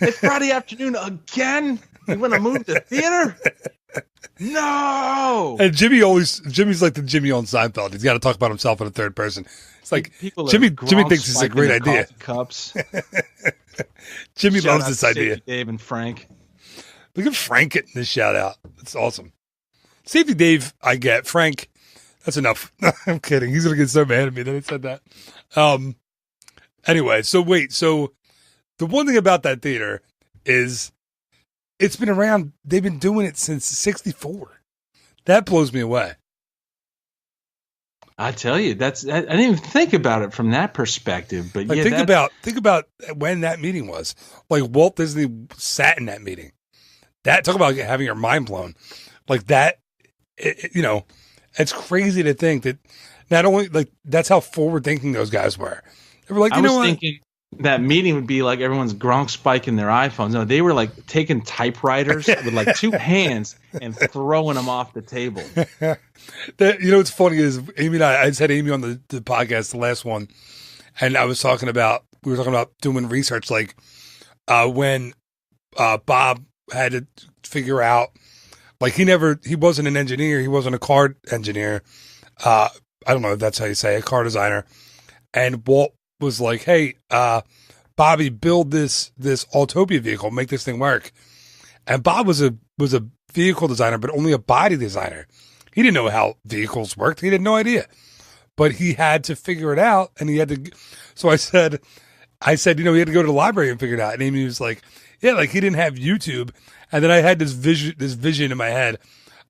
It's Friday afternoon again? You want to move the theater? No. And Jimmy's like the Jimmy on Seinfeld. He's got to talk about himself in the third person. It's like Jimmy thinks this is a great idea. Cups. Jimmy loves this idea. Dave and Frank. Look at Frank getting this shout out. That's awesome. Safety Dave, I get. Frank, that's enough. I'm kidding. He's going to get so mad at me that I said that. Anyway, so the one thing about that theater is it's been around. They've been doing it since '64. That blows me away. I tell you, I didn't even think about it from that perspective. But yeah, think about when that meeting was. Like Walt Disney sat in that meeting. Talk about having your mind blown. Like that, it's crazy to think that not only like that's how forward thinking those guys were. They were like, I was thinking that meeting would be like everyone's Gronk spiking their iPhones. No, they were like taking typewriters with like two hands and throwing them off the table. What's funny is Amy and I just had Amy on the podcast, the last one, and we were talking about doing research, like when Bob had to figure out, like he wasn't an engineer, he wasn't a car engineer. I don't know if that's how you say it, a car designer. And Walt was like, "Hey, Bobby, build this Autopia vehicle, make this thing work." And Bob was a vehicle designer, but only a body designer. He didn't know how vehicles worked. He had no idea, but he had to figure it out, and he had to. So I said, he had to go to the library and figure it out. And Amy was like, "Yeah, like he didn't have YouTube." And then I had this vision in my head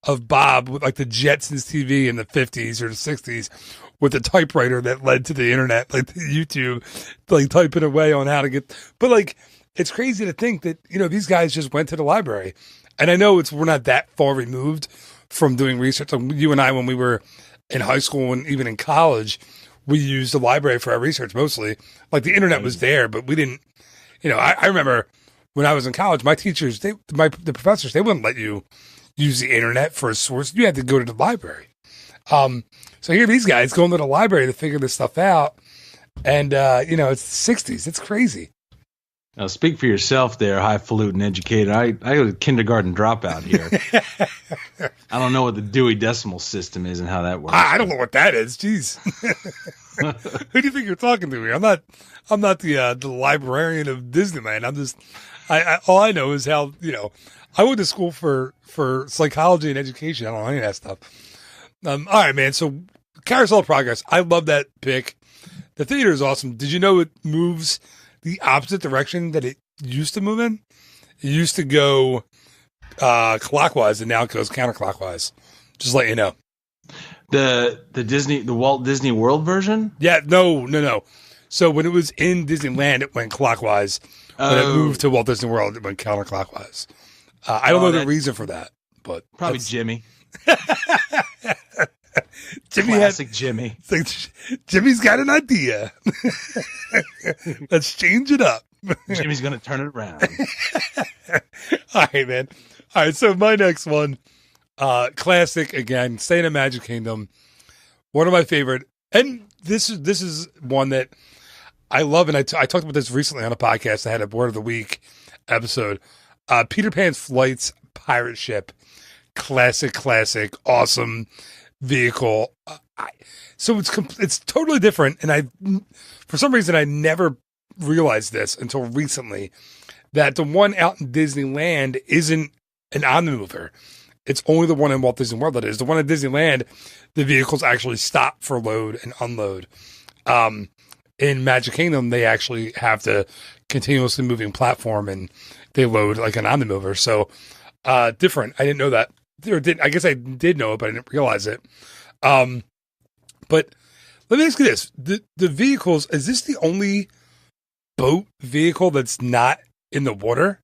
of Bob with like the Jetsons TV in the 50s or the 60s with the typewriter that led to the internet, like the YouTube, like typing away on how to get. But like, it's crazy to think that, these guys just went to the library. And I know we're not that far removed from doing research. So you and I, when we were in high school and even in college, we used the library for our research mostly. Like the internet was there, but we didn't, I remember when I was in college, my teachers, the professors, they wouldn't let you use the internet for a source. You had to go to the library. So here these guys going to the library to figure this stuff out. And, it's the 60s. It's crazy. Now, speak for yourself there, highfalutin educated. I was a kindergarten dropout here. I don't know what the Dewey Decimal System is and how that works. I don't know what that is. Jeez. Who do you think you're talking to here? I'm not the librarian of Disneyland. I'm just, all I know is how, I went to school for psychology and education. I don't know any of that stuff. All right, man. So Carousel of Progress. I love that pick. The theater is awesome. Did you know it moves the opposite direction that it used to move in? It used to go clockwise, and now it goes counterclockwise. Just let you know. The Walt Disney World version? Yeah, no. So when it was in Disneyland, it went clockwise. When it moved to Walt Disney World, it went counterclockwise. I don't know the reason for that, but probably Jimmy. Classic Jimmy. Jimmy's got an idea. Let's change it up. Jimmy's gonna turn it around. All right, man. All right, so my next one, classic again, staying in Magic Kingdom. One of my favorite, and this is one that I love, and I talked about this recently on a podcast. I had a Word of the Week episode. Peter Pan's Flight's pirate ship, classic, awesome vehicle. So it's totally different, and for some reason I never realized this until recently, that the one out in Disneyland isn't an Omnimover. It's only the one in Walt Disney World that is. The one in Disneyland, the vehicles actually stop for load and unload. In Magic Kingdom, they actually have to continuously moving platform, and they load like an Omnimover. So different. I didn't know that. I guess I did know it, but I didn't realize it. But let me ask you this: the vehicles, is this the only boat vehicle that's not in the water?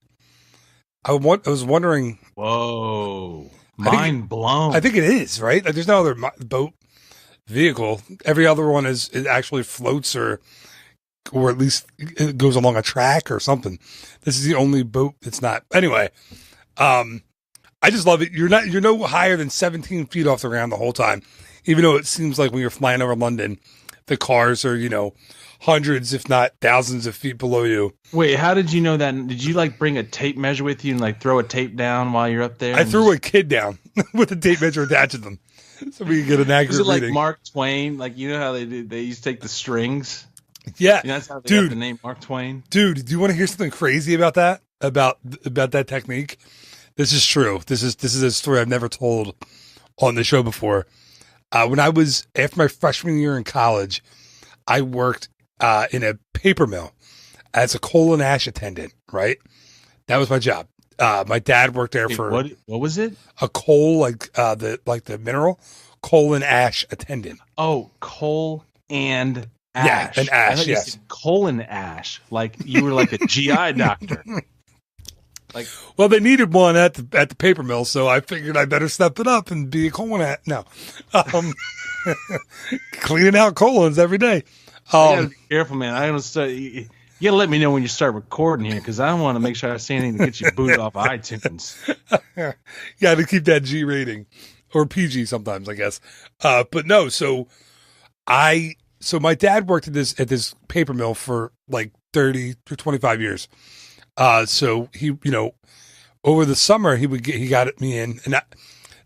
I was wondering. Whoa! Mind blown. I think it is, right? Like, there's no other boat vehicle. Every other one it actually floats or at least it goes along a track or something. This is the only boat that's not. Anyway, I just love it. You're no higher than 17 feet off the ground the whole time, even though it seems like when you're flying over London, the cars are, hundreds, if not thousands of feet below you. Wait, how did you know that? Did you bring a tape measure with you and throw a tape down while you're up there? I threw a kid down with a tape measure attached to them, so we could get an accurate reading. Was it like Mark Twain? How they used to take the strings? Yeah, that's how they got the name Mark Twain. Dude, do you want to hear something crazy about that? About that technique? This is true. This is a story I've never told on the show before. When I was after my freshman year in college, I worked in a paper mill as a coal and ash attendant. Right, that was my job. My dad worked there for what was it? A coal, the mineral, coal and ash attendant. Oh, coal and ash. Yeah, and ash. Yes, coal and ash. Like you were like a GI doctor. Well, they needed one at the paper mill, so I figured I better step it up and be a colon at no, cleaning out colons every day. You gotta be careful, man. I don't start. You gotta let me know when you start recording here, because I don't want to make sure I say anything to get you booted off iTunes. You got to keep that G rating or PG sometimes, I guess. But no, so my dad worked at this paper mill for like 30 to 25 years. So he, over the summer he got me in, and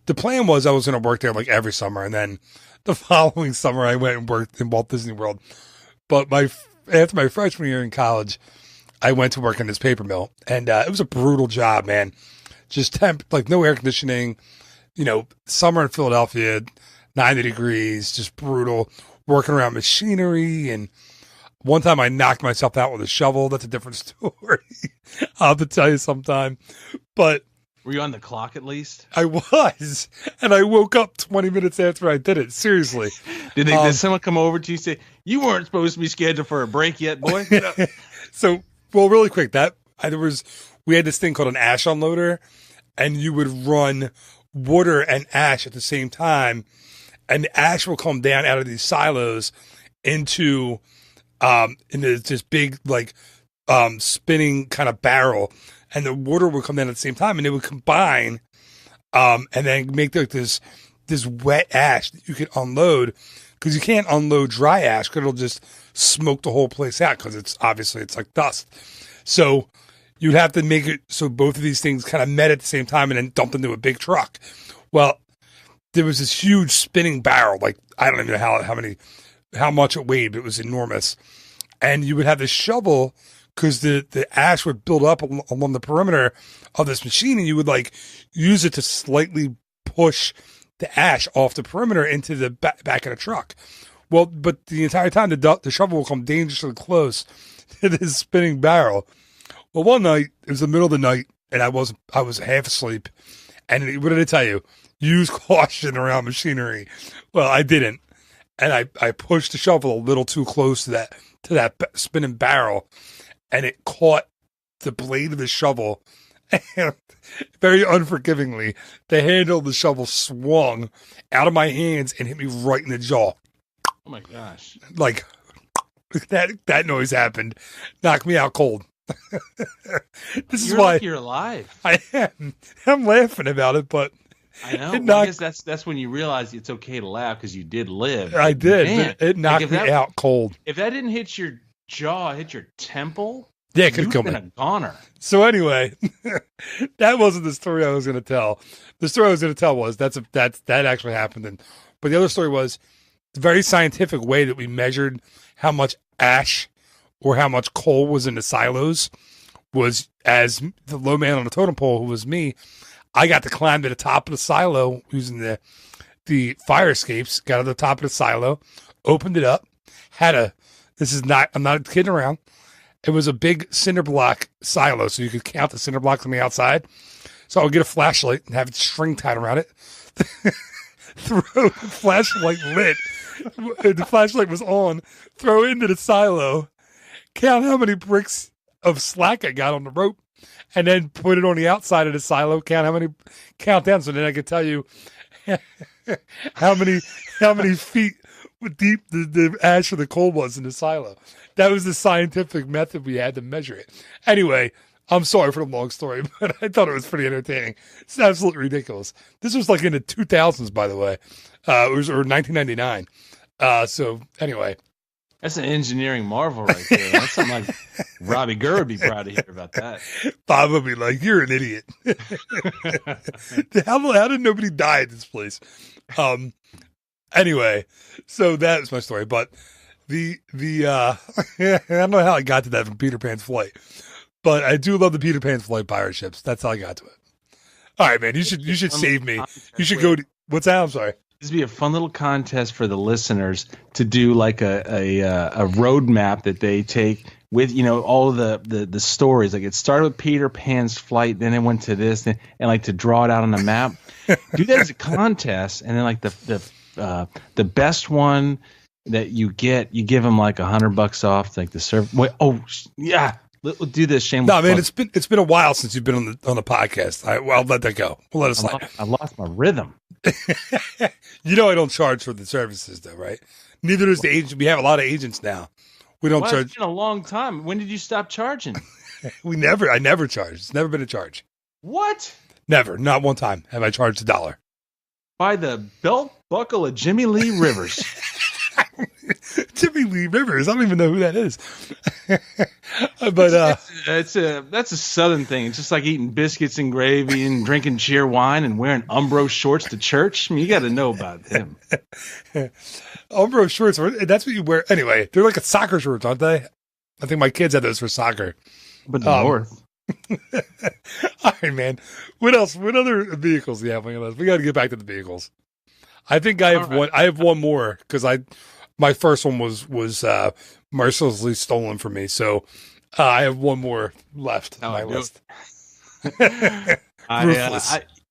the plan was I was going to work there like every summer. And then the following summer I went and worked in Walt Disney World. But my after my freshman year in college, I went to work in this paper mill, and it was a brutal job, man. Just like no air conditioning, summer in Philadelphia, 90 degrees, just brutal, working around machinery. And one time I knocked myself out with a shovel. That's a different story. I'll have to tell you sometime. But were you on the clock at least? I was, and I woke up 20 minutes after I did it. Seriously. Did someone come over to you and say, you weren't supposed to be scheduled for a break yet, boy? So, well, really quick, we had this thing called an ash unloader, and you would run water and ash at the same time, and the ash will come down out of these silos into this big, spinning kind of barrel, and the water would come down at the same time, and it would combine, and then make this wet ash that you could unload, because you can't unload dry ash because it'll just smoke the whole place out, because it's like dust. So you'd have to make it so both of these things kind of met at the same time and then dumped into a big truck. Well, there was this huge spinning barrel, I don't even know how much it weighed, but it was enormous. And you would have this shovel, because the ash would build up along the perimeter of this machine, and you would use it to slightly push the ash off the perimeter into the back of the truck. Well, but the entire time the shovel will come dangerously close to this spinning barrel. Well, one night, it was the middle of the night, and I was half asleep. And what did I tell you? Use caution around machinery. Well, I didn't, and I pushed the shovel a little too close to that spinning barrel, and it caught the blade of the shovel. And very unforgivingly, the handle of the shovel swung out of my hands and hit me right in the jaw. Oh my gosh! That noise happened, knocked me out cold. This is why you're alive. I am. I'm laughing about it, but I know. I guess that's when you realize it's okay to laugh, because you did live. I did. Man, it knocked me out cold. If that didn't hit your jaw, hit your temple. Yeah, it could kill me. You've been a goner. So anyway, that wasn't the story I was going to tell. The story I was going to tell was that actually happened. But the other story was the very scientific way that we measured how much ash or how much coal was in the silos was, as the low man on the totem pole, who was me, I got to climb to the top of the silo using the fire escapes, got to the top of the silo, opened it up, I'm not kidding around. It was a big cinder block silo, so you could count the cinder blocks on the outside. So I would get a flashlight and have it string tied around it. Throw the flashlight lit. The flashlight was on. Throw it into the silo. Count how many bricks of slack I got on the rope. And then put it on the outside of the silo. Count down, so then I could tell you how many feet deep the ash or the coal was in the silo. That was the scientific method we had to measure it. Anyway, I'm sorry for the long story, but I thought it was pretty entertaining. It's absolutely ridiculous. This was in the 2000s, by the way. It was 1999. So anyway. That's an engineering marvel right there. That's something like Robbie Gurr would be proud to hear about that. Bob would be like, "You're an idiot." How did nobody die at this place? Anyway, so that was my story. But the I don't know how I got to that from Peter Pan's Flight, but I do love the Peter Pan's Flight pirate ships. That's how I got to it. All right, man. You should save me. You should go. What's that? I'm sorry. This would be a fun little contest for the listeners to do a roadmap that they take with all the stories. Like it started with Peter Pan's Flight, then it went to this, and to draw it out on the map. Do that as a contest, and then the best one that you give them $100 off, the serve. Wait, oh yeah. We'll do this shameless. No, man, it's been a while since you've been on the podcast. I'll let that go. We'll let it slide. I lost my rhythm. I don't charge for the services, though, right? Neither does the agent. We have a lot of agents now. We don't charge. It's been a long time. When did you stop charging? I never charge. It's never been a charge. What? Never. Not one time have I charged $1. By the belt buckle of Jimmy Lee Rivers. Jimmy Lee Rivers. I don't even know who that is. But that's a Southern thing. It's just like eating biscuits and gravy and drinking cheer wine and wearing Umbro shorts to church. I mean, you got to know about him. Umbro shorts. That's what you wear. Anyway, they're like a soccer shorts, aren't they? I think my kids had those for soccer. But the North. All right, man. What else? What other vehicles do you have on your list? We got to get back to the vehicles. I think I have one. I have one more because my first one was mercilessly stolen from me. So I have one more left on my list.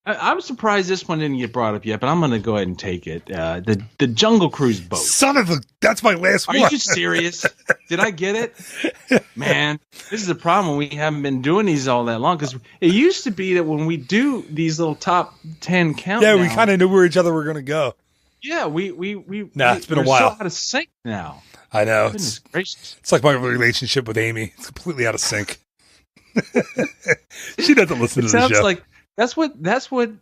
I'm surprised this one didn't get brought up yet, but I'm going to go ahead and take it. The Jungle Cruise boat. Son of a! That's my last one. Are you serious? Did I get it? Man, this is a problem. We haven't been doing these all that long because it used to be that when we do these little top 10 countdowns, yeah, we kind of knew where each other were going to go. Yeah, it's been a while. So out of sync now. I know. Goodness gracious. It's like my relationship with Amy. It's completely out of sync. She doesn't listen to the show. Sounds like that's what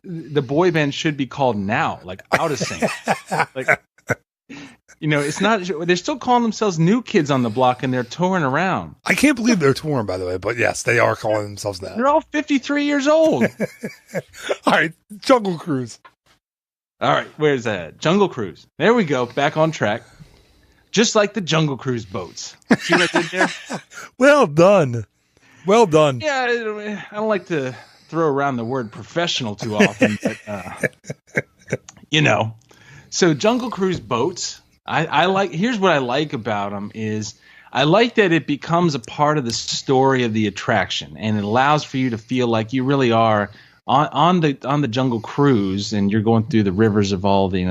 the boy band should be called now, like out of sync. Like, it's not. They're still calling themselves New Kids on the Block, and they're touring around. I can't believe they're touring, by the way. But yes, they are calling themselves that. They're all 53 years old. All right, Jungle Cruise. All right, where's that? Jungle Cruise. There we go, back on track. Just like the Jungle Cruise boats. See what I did there? Well done. Well done. Yeah, I don't like to throw around the word professional too often, but So Jungle Cruise boats, I like. Here's what I like about them is I like that it becomes a part of the story of the attraction, and it allows for you to feel like you really are on the Jungle Cruise, and you're going through the rivers of all the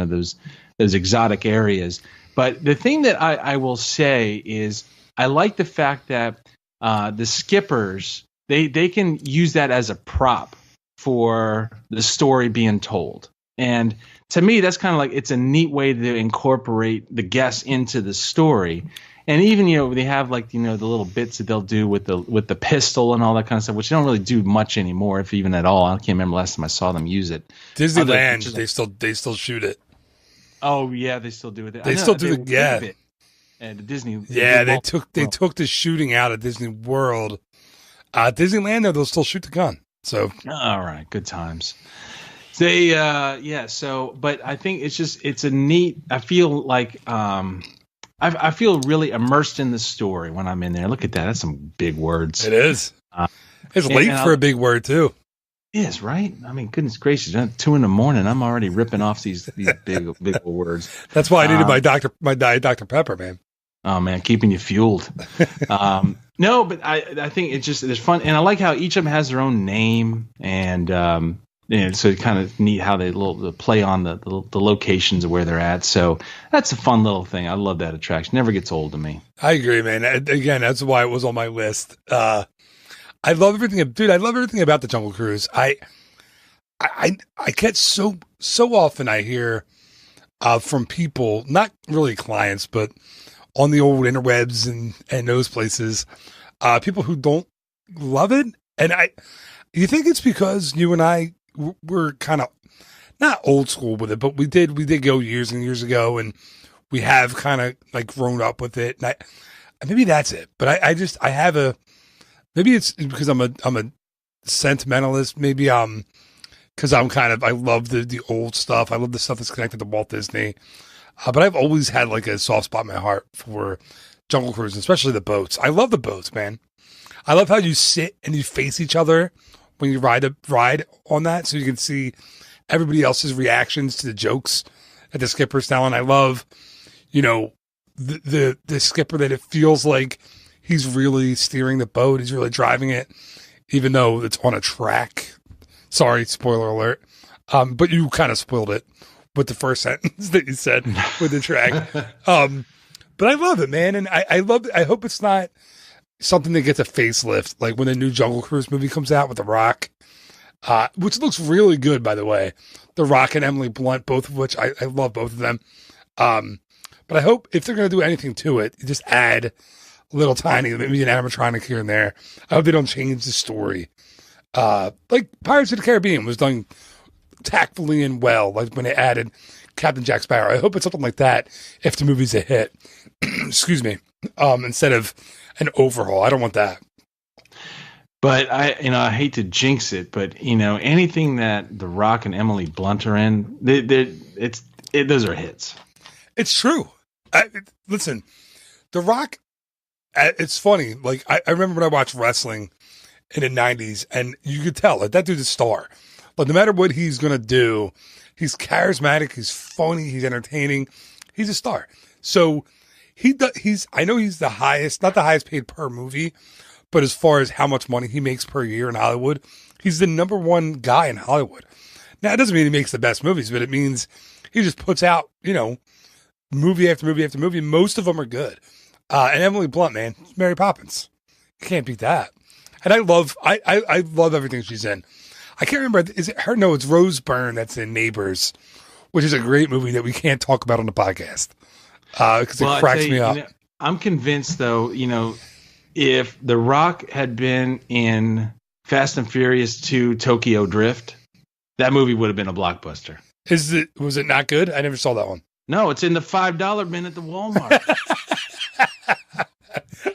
those exotic areas. But the thing that I will say is I like the fact that the skippers they can use that as a prop for the story being told. And to me, that's kind of like it's a neat way to incorporate the guests into the story. And even they have like the little bits that they'll do with the pistol and all that kind of stuff, which they don't really do much anymore, if even at all. I can't remember last time I saw them use it. Disneyland, they still shoot it. Oh yeah, they still do it. They still do it. And the Disney. Yeah, they took the shooting out of Disney World. Disneyland, though, they'll still shoot the gun. So all right, good times. They but I think it's a neat. I feel like I feel really immersed in the story when I'm in there. Look at that. That's some big words. It is. It's late for a big word, too. It is, right? I mean, goodness gracious. 2 a.m, I'm already ripping off these big words. That's why I needed my Diet Dr. Pepper, man. Oh, man, keeping you fueled. No, but I think it's fun. And I like how each of them has their own name. And so it's kind of neat how they play on the locations of where they're at. So that's a fun little thing. I love that attraction. Never gets old to me. I agree, man. Again, that's why it was on my list. I love everything, dude. I love everything about the Jungle Cruise. I get so often I hear from people, not really clients, but on the old interwebs and those places, people who don't love it. And you think it's because you and I were kind of not old school with it, but we did go years and years ago, and we have kind of like grown up with it. And maybe that's it. But I have a. Maybe it's because I'm a sentimentalist. Maybe because I love the old stuff. I love the stuff that's connected to Walt Disney. But I've always had like a soft spot in my heart for Jungle Cruise, especially the boats. I love the boats, man. I love how you sit and you face each other when you ride on that, so you can see everybody else's reactions to the jokes that the skipper's telling. I love, the skipper that it feels like he's really steering the boat. He's really driving it, even though it's on a track. Sorry, spoiler alert. But you kind of spoiled it with the first sentence that you said with the track. But I love it, man. And I love it. I hope it's not something that gets a facelift, like when the new Jungle Cruise movie comes out with The Rock, which looks really good, by the way. The Rock and Emily Blunt, both of which I love both of them. But I hope if they're going to do anything to it, you just add little tiny, maybe an animatronic here and there. I hope they don't change the story. Like Pirates of the Caribbean was done tactfully and well, like when they added Captain Jack Sparrow. I hope it's something like that if the movie's a hit. Excuse me. Instead of an overhaul. I don't want that. But I hate to jinx it, but anything that The Rock and Emily Blunt are in, those are hits. It's true. Listen, The Rock it's funny. Like I remember when I watched wrestling in the 90s, and you could tell like that dude's a star. But no matter what he's gonna do, he's charismatic, he's funny, he's entertaining, he's a star. So I know he's the highest, not the highest paid per movie, but as far as how much money he makes per year in Hollywood, he's the number one guy in Hollywood. Now, it doesn't mean he makes the best movies, but it means he just puts out, movie after movie after movie. Most of them are good. And Emily Blunt, man, Mary Poppins. You can't beat that. And I love everything she's in. I can't remember, is it her? No, it's Rose Byrne that's in Neighbors, which is a great movie that we can't talk about on the podcast. Because it cracks me up. I'm convinced, though, if The Rock had been in Fast and Furious 2 Tokyo Drift, that movie would have been a blockbuster. Was it not good? I never saw that one. No, it's in the $5 bin at the Walmart.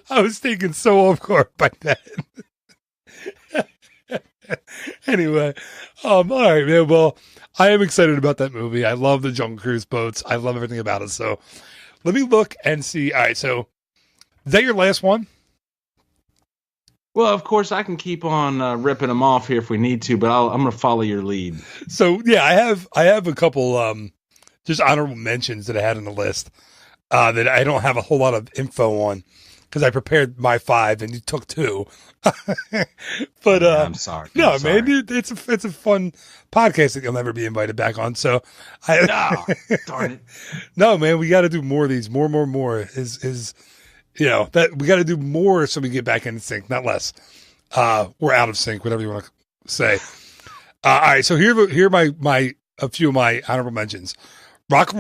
I was taken so off guard by that. Anyway, all right, man. Well, I am excited about that movie. I love the Jungle Cruise boats. I love everything about it. So let me look and see. All right, so is that your last one? Well, of course, I can keep on ripping them off here if we need to, but I'm going to follow your lead. So, yeah, I have a couple just honorable mentions that I had on the list that I don't have a whole lot of info on because I prepared my 5 and you took 2. But I'm sorry. No, I'm sorry. man, it's a fun podcast that you'll never be invited back on. So, no, darn it. No, man, we got to do more of these. More is. That we got to do more so we get back in sync, not less. We're out of sync, whatever you want to say. All right, so here are a few of my honorable mentions. Rock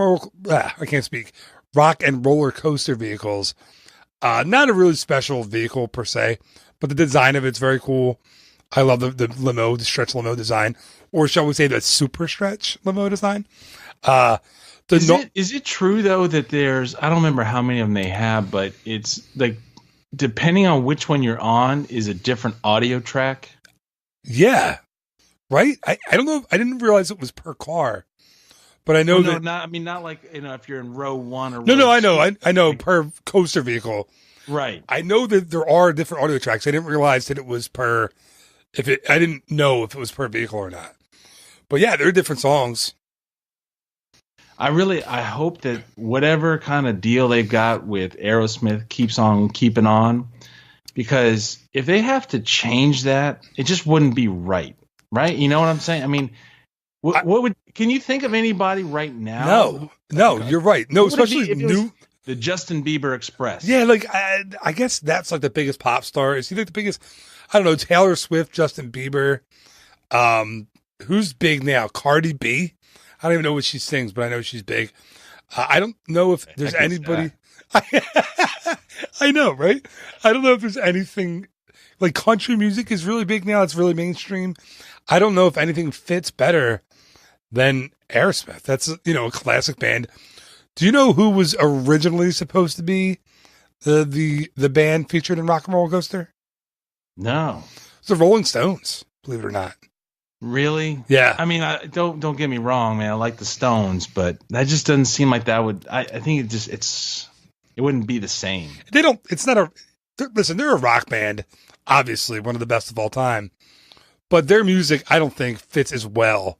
and roller coaster vehicles. Not a really special vehicle per se, but the design of it's very cool. I love the limo, the stretch limo design, or shall we say the super stretch limo design. Is it true though that I don't remember how many of them they have, but it's like depending on which one you're on is a different audio track? Yeah. Right? I don't know. I didn't realize it was per car. But I know not like if you're in row 1 or No, I know. two. I know per coaster vehicle. Right. I know that there are different audio tracks. I didn't realize that it was I didn't know if it was per vehicle or not. But yeah, there are different songs. I hope that whatever kind of deal they've got with Aerosmith keeps on keeping on, because if they have to change that, it just wouldn't be right. Right? You know what I'm saying? I mean, can you think of anybody right now? No, you're right. No, especially new. The Justin Bieber Express. Yeah, like I guess that's like the biggest pop star. Is he like the biggest? I don't know. Taylor Swift, Justin Bieber. Who's big now? Cardi B. I don't even know what she sings, but I know she's big. I don't know if there's anybody. I know, right? I don't know if there's anything like country music is really big now. It's really mainstream. I don't know if anything fits better than Aerosmith. That's a classic band. Do you know who was originally supposed to be the band featured in Rock and Roller Coaster? No, it's the Rolling Stones. Believe it or not. Really? Yeah. I mean, don't get me wrong, man. I like the Stones, but that just doesn't seem like that would. I think it wouldn't be the same. They don't. It's not a. Listen, they're a rock band, obviously one of the best of all time, but their music I don't think fits as well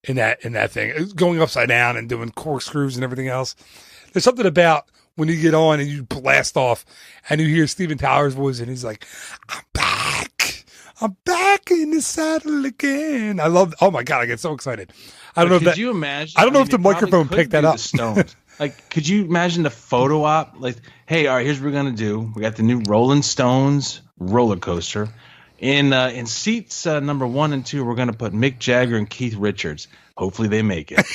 in that thing. Going upside down and doing corkscrews and everything else. There's something about when you get on and you blast off and you hear Steven Tyler's voice and he's like, I'm back in the saddle again. Oh my God, I get so excited. I don't know if you imagine? I don't know if the microphone picked that up. Stones. Like, could you imagine the photo op? Like, hey, all right, here's what we're gonna do. We got the new Rolling Stones roller coaster. In seats number 1 and 2, we're gonna put Mick Jagger and Keith Richards. Hopefully they make it.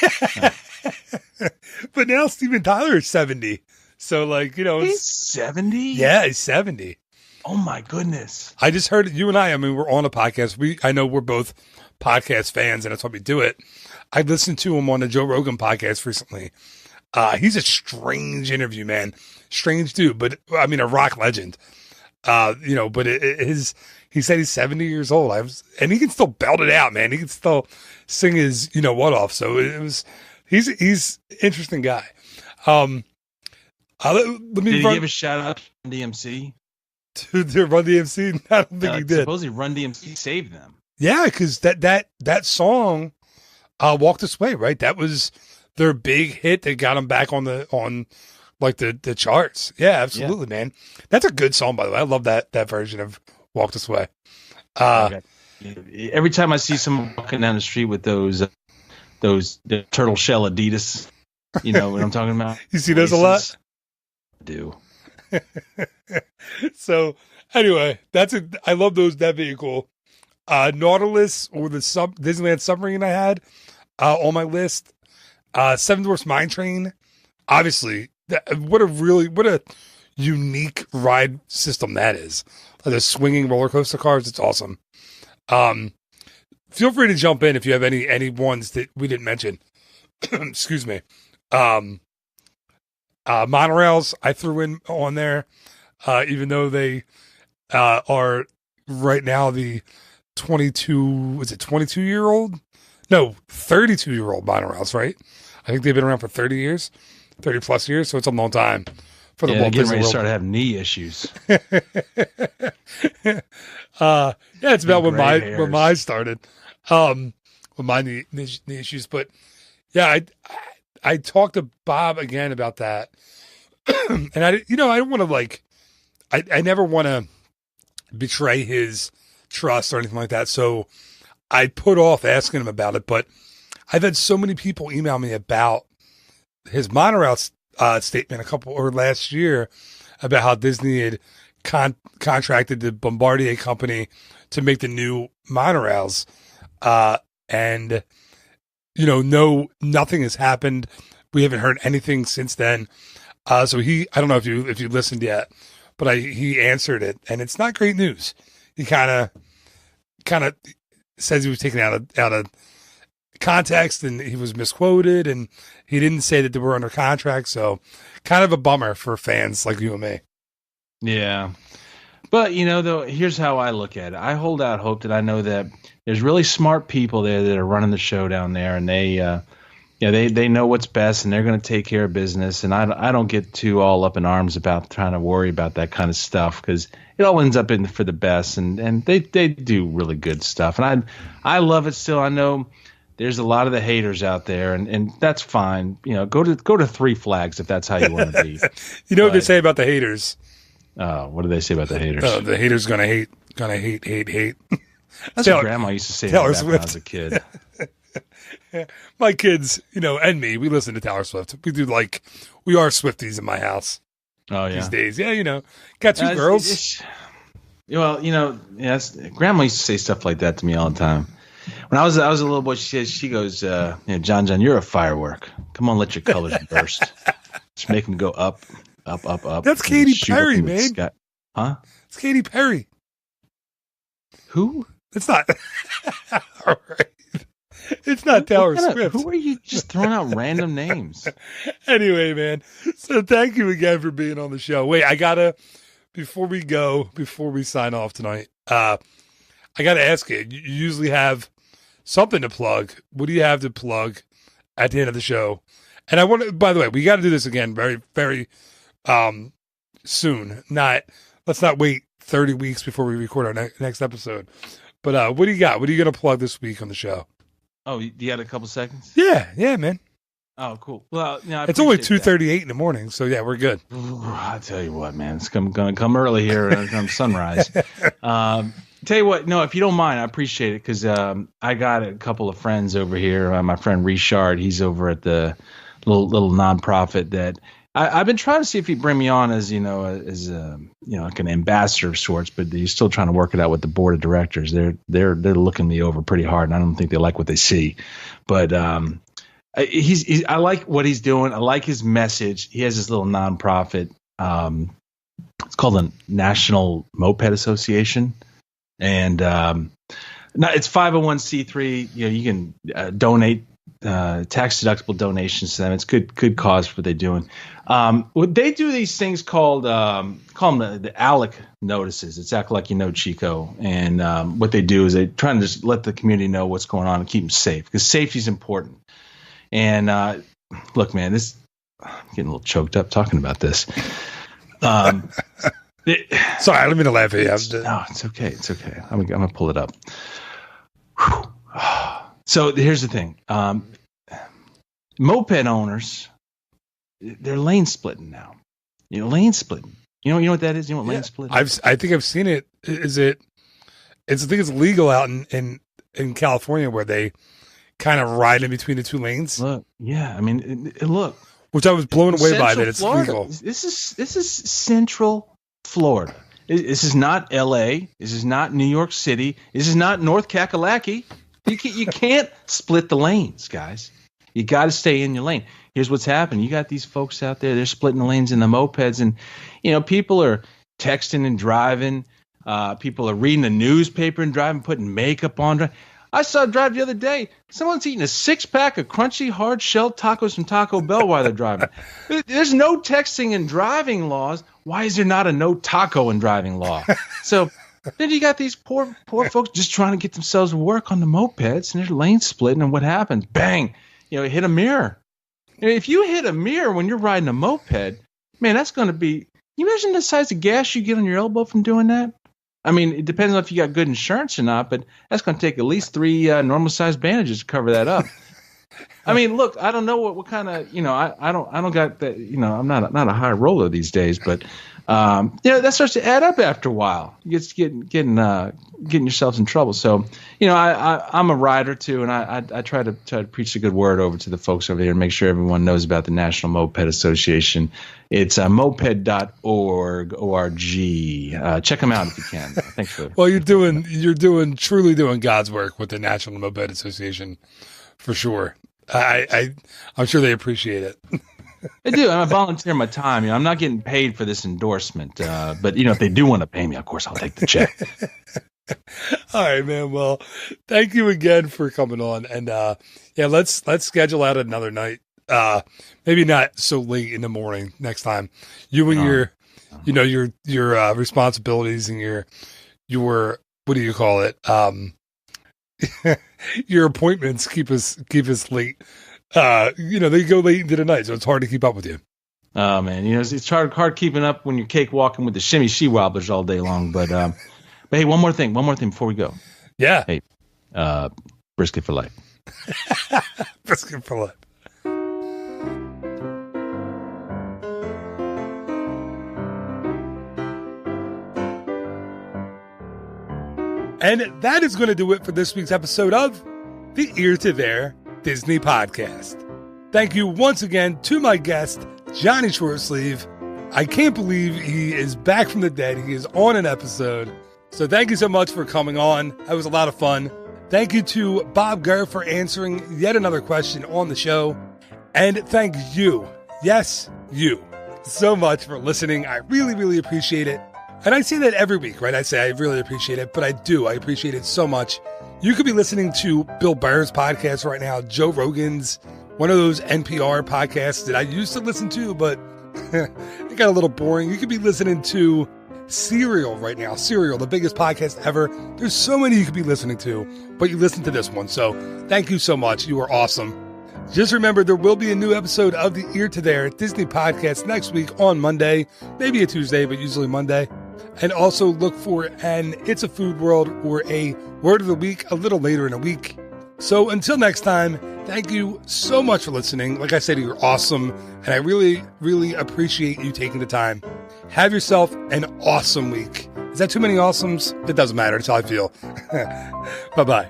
But now Steven Tyler is 70. So he's 70? Yeah, he's 70. Oh my goodness. I just heard it. You and I mean, we're on a podcast. I know we're both podcast fans and that's why we do it. I listened to him on the Joe Rogan podcast recently. He's a strange interview, man. Strange dude, but I mean, a rock legend. But he said he's 70 years old. And he can still belt it out, man. He can still sing his, off. So he's an interesting guy. Let me Did he give a shout out to Run DMC? to Run DMC? I don't think he did. Supposedly Run DMC saved them. Yeah, because that song, "Walk This Way," right? That was their big hit that got them back on the charts. Yeah, absolutely, man. That's a good song, by the way. I love that version of "Walk This Way." Every time I see someone walking down the street with the turtle shell Adidas, you know what I'm talking about? You see those a lot? I do. So anyway, I love those, that vehicle. Nautilus, or the Disneyland submarine I had on my list. Seven Dwarfs Mine Train. Obviously, what a unique ride system that is. Like the swinging roller coaster cars, it's awesome. Feel free to jump in if you have any ones that we didn't mention. Excuse me. Monorails I threw in on there, even though they are right now the 22-year-old? No, 32-year-old monorails, right? I think they've been around for 30 plus years, so it's a long time for the Walt Disney World. Start having knee issues. It's about when mine started. With my knee issues, but yeah, I talked to Bob again about that, and I don't want to I never want to betray his trust or anything like that, so I put off asking him about it. But I've had so many people email me about his monorail statement last year about how Disney had contracted the Bombardier company to make the new monorails, and nothing has happened. We haven't heard anything since then. So I don't know if you listened yet, but he answered it, and it's not great news. He kind of says he was taken out of context, and he was misquoted, and he didn't say that they were under contract. So kind of a bummer for fans like you and me. Yeah. But, though, here's how I look at it. I hold out hope that I know that there's really smart people there that are running the show down there, and they know what's best, and they're going to take care of business. And I don't get too all up in arms about trying to worry about that kind of stuff, because it all ends up for the best, and they do really good stuff. And I love it still. I know there's a lot of the haters out there, and that's fine. Go to Three Flags if that's how you want to be. What they say about the haters? What do they say about the haters? The haters gonna hate. That's what Grandma used to say to me when I was a kid. My kids, and me, we listen to Taylor Swift. We are Swifties in my house. Oh yeah, these days, yeah, got two girls. Grandma used to say stuff like that to me all the time. When I was a little boy, she goes, John, you're a firework. Come on, let your colors burst. Just make them go up. That's Katy Perry, man. Huh? It's Katy Perry. Who? It's not. All right. It's not Taylor Swift. Who are you just throwing out random names? Anyway, man. So thank you again for being on the show. Wait, before we sign off tonight, I gotta ask you. You usually have something to plug. What do you have to plug at the end of the show? And I want to, by the way, we got to do this again very, very soon. Let's not wait 30 weeks before we record our next episode. But what do you got? What are you going to plug this week on the show? Oh, you got a couple seconds? Yeah, man. Oh, cool. Well, it's only 2:38 in the morning, so yeah, we're good. I'll tell you what, man, it's going to come early here come sunrise. Tell you what, no, if you don't mind, I appreciate it, because I got a couple of friends over here. My friend Richard, he's over at the little nonprofit that I've been trying to see if he'd bring me on as like an ambassador of sorts, but he's still trying to work it out with the board of directors. They're looking me over pretty hard, and I don't think they like what they see. But I like what he's doing. I like his message. He has this little nonprofit. It's called the National Moped Association, and it's 501c3. You can donate. Tax deductible donations to them. It's good cause for what they're doing. They do these things called call them the ALEC notices. It's Act Like You Know Chico. And what they do is they try to just let the community know what's going on and keep them safe, because safety is important. And look, man, getting a little choked up talking about this. Sorry, I don't mean to laugh at you. No, it's okay. It's okay. I'm gonna pull it up. Whew. So here's the thing. Moped owners, they're lane splitting now. Lane splitting. You know what that is? You know what lane splitting is? I think I've seen it. I think it's legal out in California where they kind of ride in between the two lanes. Look, yeah. I mean, look. Which I was blown away by that it's Florida. legal. This is Central Florida. This is not L.A. This is not New York City. This is not North Kakalaki. You can't split the lanes, guys. You got to stay in your lane. Here's what's happening. You got these folks out there. They're splitting the lanes in the mopeds, and people are texting and driving. People are reading the newspaper and driving, putting makeup on. I saw a drive the other day. Someone's eating a 6-pack of crunchy, hard-shelled tacos from Taco Bell while they're driving. There's no texting and driving laws. Why is there not a no taco and driving law? So then you got these poor folks just trying to get themselves to work on the mopeds, and they're lane splitting, and what happens? Bang! Hit a mirror. If you hit a mirror when you're riding a moped, man, that's going to be... Can you imagine the size of gas you get on your elbow from doing that? I mean, it depends on if you got good insurance or not, but that's going to take at least 3 normal-sized bandages to cover that up. I mean, look, I don't know what kind of, I don't got that, I'm not a high roller these days, but that starts to add up after a while. It's getting yourselves in trouble. So, I'm a rider too, and I try to preach the good word over to the folks over there and make sure everyone knows about the National Moped Association. It's moped.org, O-R-G. Check them out if you can. Thanks for. Well, you're truly doing God's work with the National Moped Association, for sure. I'm sure they appreciate it. I do. I'm volunteering my time. I'm not getting paid for this endorsement. But if they do want to pay me, of course, I'll take the check. All right, man. Well, thank you again for coming on. And let's schedule out another night. Maybe not so late in the morning next time. You and your responsibilities and your what do you call it? Your appointments keep us late. They go late into the night, so it's hard to keep up with you. Oh man, it's hard keeping up when you're cakewalking with the shimmy she wobblers all day long. But hey, one more thing before we go. Yeah. Hey, brisket for life. Brisket for life. And that is going to do it for this week's episode of the Ear to There Disney Podcast. Thank you once again to my guest, Johnny Shortsleeve. I can't believe he is back from the dead. He is on an episode. So thank you so much for coming on. That was a lot of fun. Thank you to Bob Gurr for answering yet another question on the show. And thank you, yes, you, so much for listening. I really, really appreciate it. And I say that every week, right? I say I really appreciate it, but I do. I appreciate it so much. You could be listening to Bill Burr's podcast right now, Joe Rogan's, one of those NPR podcasts that I used to listen to, but it got a little boring. You could be listening to Serial right now. Serial, the biggest podcast ever. There's so many you could be listening to, but you listen to this one. So thank you so much. You are awesome. Just remember, there will be a new episode of the Ear to There Disney Podcast next week on Monday, maybe a Tuesday, but usually Monday. And also look for an It's a Food World or a Word of the Week a little later in the week. So until next time, thank you so much for listening. Like I said, you're awesome. And I really, really appreciate you taking the time. Have yourself an awesome week. Is that too many awesomes? It doesn't matter. That's how I feel. Bye-bye.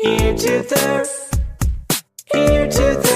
Ear to there, ear to there.